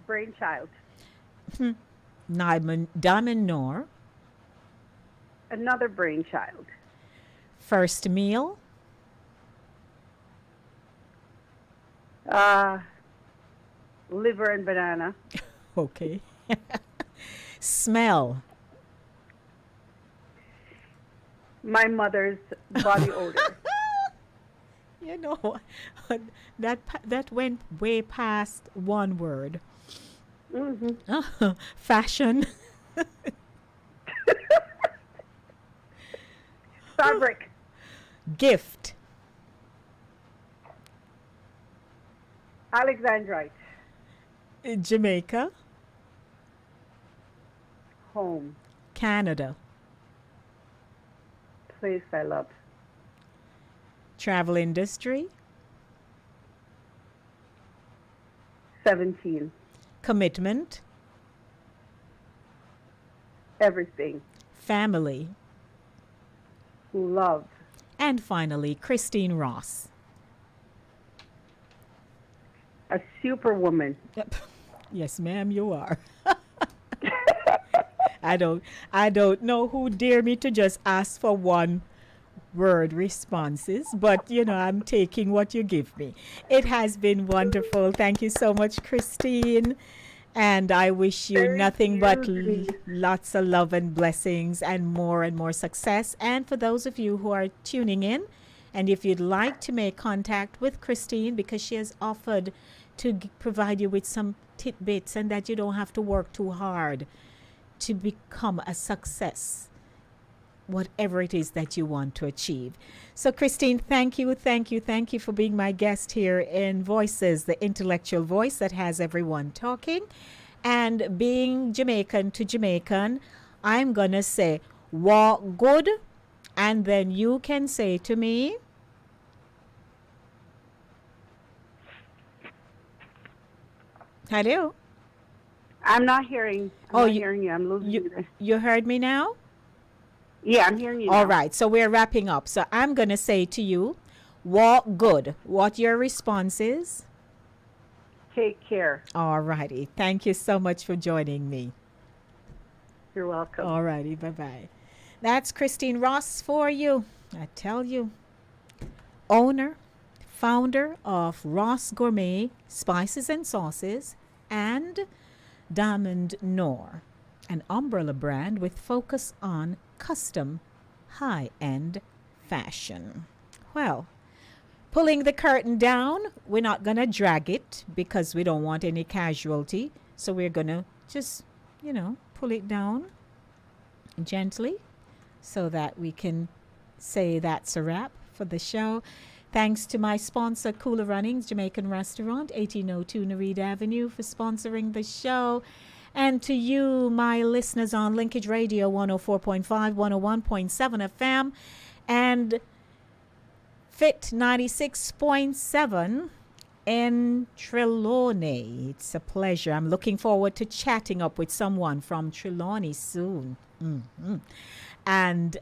Brainchild. Diamond Noir. Another brainchild. First meal. Liver and banana. Okay. Smell. My mother's body odor. You know, that went way past one word. Fashion. Fabric. Gift. Alexandrite. Jamaica. Home. Canada. Place I love. Travel industry. 17. Commitment. Everything. Family. Love. And finally, Christine Ross. A superwoman. Yep. Yes, ma'am, you are. I don't know who dare me to just ask for one word responses, but you know, I'm taking what you give me. It has been wonderful. Thank you so much, Christine. And I wish you nothing but lots of love and blessings and more success. And for those of you who are tuning in, and if you'd like to make contact with Christine, because she has offered to provide you with some tidbits and that you don't have to work too hard to become a success, whatever it is that you want to achieve. So, Christine, thank you for being my guest here in Voices, the intellectual voice that has everyone talking. And being Jamaican to Jamaican, I'm going to say, walk good, and then you can say to me, hello? I'm not hearing. I'm not hearing you. I'm losing you. You heard me now? Yeah, I'm hearing you. All right, so we're wrapping up. So I'm going to say to you, walk good. What your response is? Take care. All righty. Thank you so much for joining me. You're welcome. All righty. Bye-bye. That's Christine Ross for you. I tell you, owner, founder of Ross Gourmet Spices and Sauces and Diamond Noir, an umbrella brand with focus on custom high-end fashion. Well, pulling the curtain down. We're not going to drag it because we don't want any casualty. So we're going to just, pull it down gently so that we can say that's a wrap for the show. Thanks to my sponsor, Cooler Runnings Jamaican Restaurant, 1802 Nereid Avenue, for sponsoring the show. And to you, my listeners on Linkage Radio 104.5, 101.7 FM, and Fit 96.7 in Trelawney. It's a pleasure. I'm looking forward to chatting up with someone from Trelawney soon. And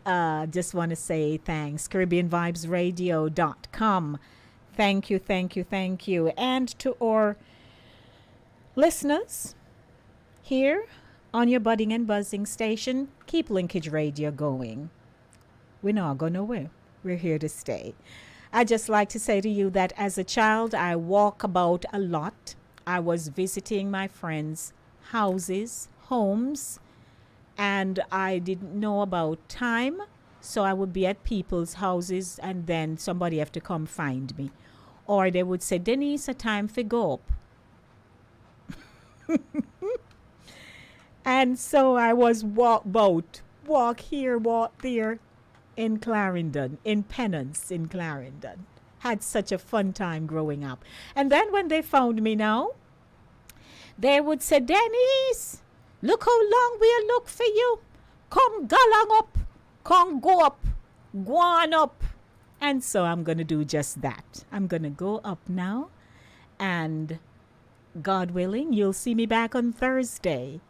just want to say thanks. CaribbeanVibesRadio.com. Thank you, thank you, thank you. And to our listeners here on your budding and buzzing station, keep Linkage Radio going. We're not going nowhere. We're here to stay. I just like to say to you that as a child, I walk about a lot. I was visiting my friends' houses, homes, and I didn't know about time. So I would be at people's houses and then somebody have to come find me. Or they would say, Denise, a time for go up. And so I was walk here, walk there in Clarendon, in Penance in Clarendon. Had such a fun time growing up. And then when they found me now, they would say, Denise, look how long we'll look for you. Come galang up. Come go up. Go on up. And so I'm going to do just that. I'm going to go up now. And God willing, you'll see me back on Thursday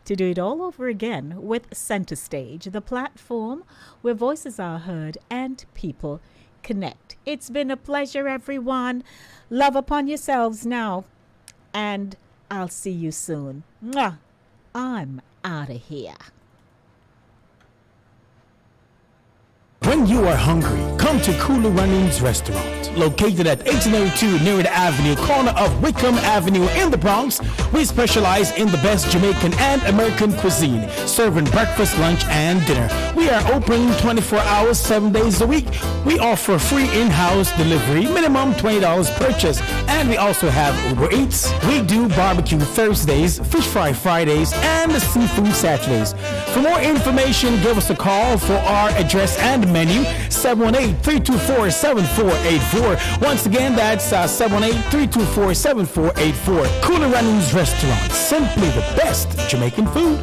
to do it all over again with Center Stage, the platform where voices are heard and people connect. It's been a pleasure, everyone. Love upon yourselves now. And I'll see you soon. Mwah. I'm out of here. When you are hungry, come to Cooler Runnings Restaurant. Located at 1802 Nereid Avenue, corner of Wickham Avenue in the Bronx, we specialize in the best Jamaican and American cuisine, serving breakfast, lunch, and dinner. We are open 24 hours, 7 days a week. We offer free in-house delivery, minimum $20 purchase, and we also have Uber Eats. We do barbecue Thursdays, fish fry Fridays, and seafood Saturdays. For more information, give us a call for our address and menu, 718-324-7484. Once again, that's 718-324-7484. Cooler Runnings Restaurant, simply the best Jamaican food.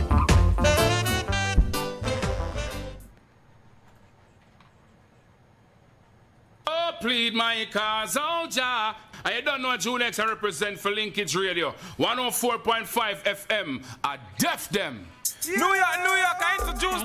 Oh, plead my cause, oh Jah. I don't know what Junex I represent for Linkage Radio. 104.5 FM. I def them. New York, I introduce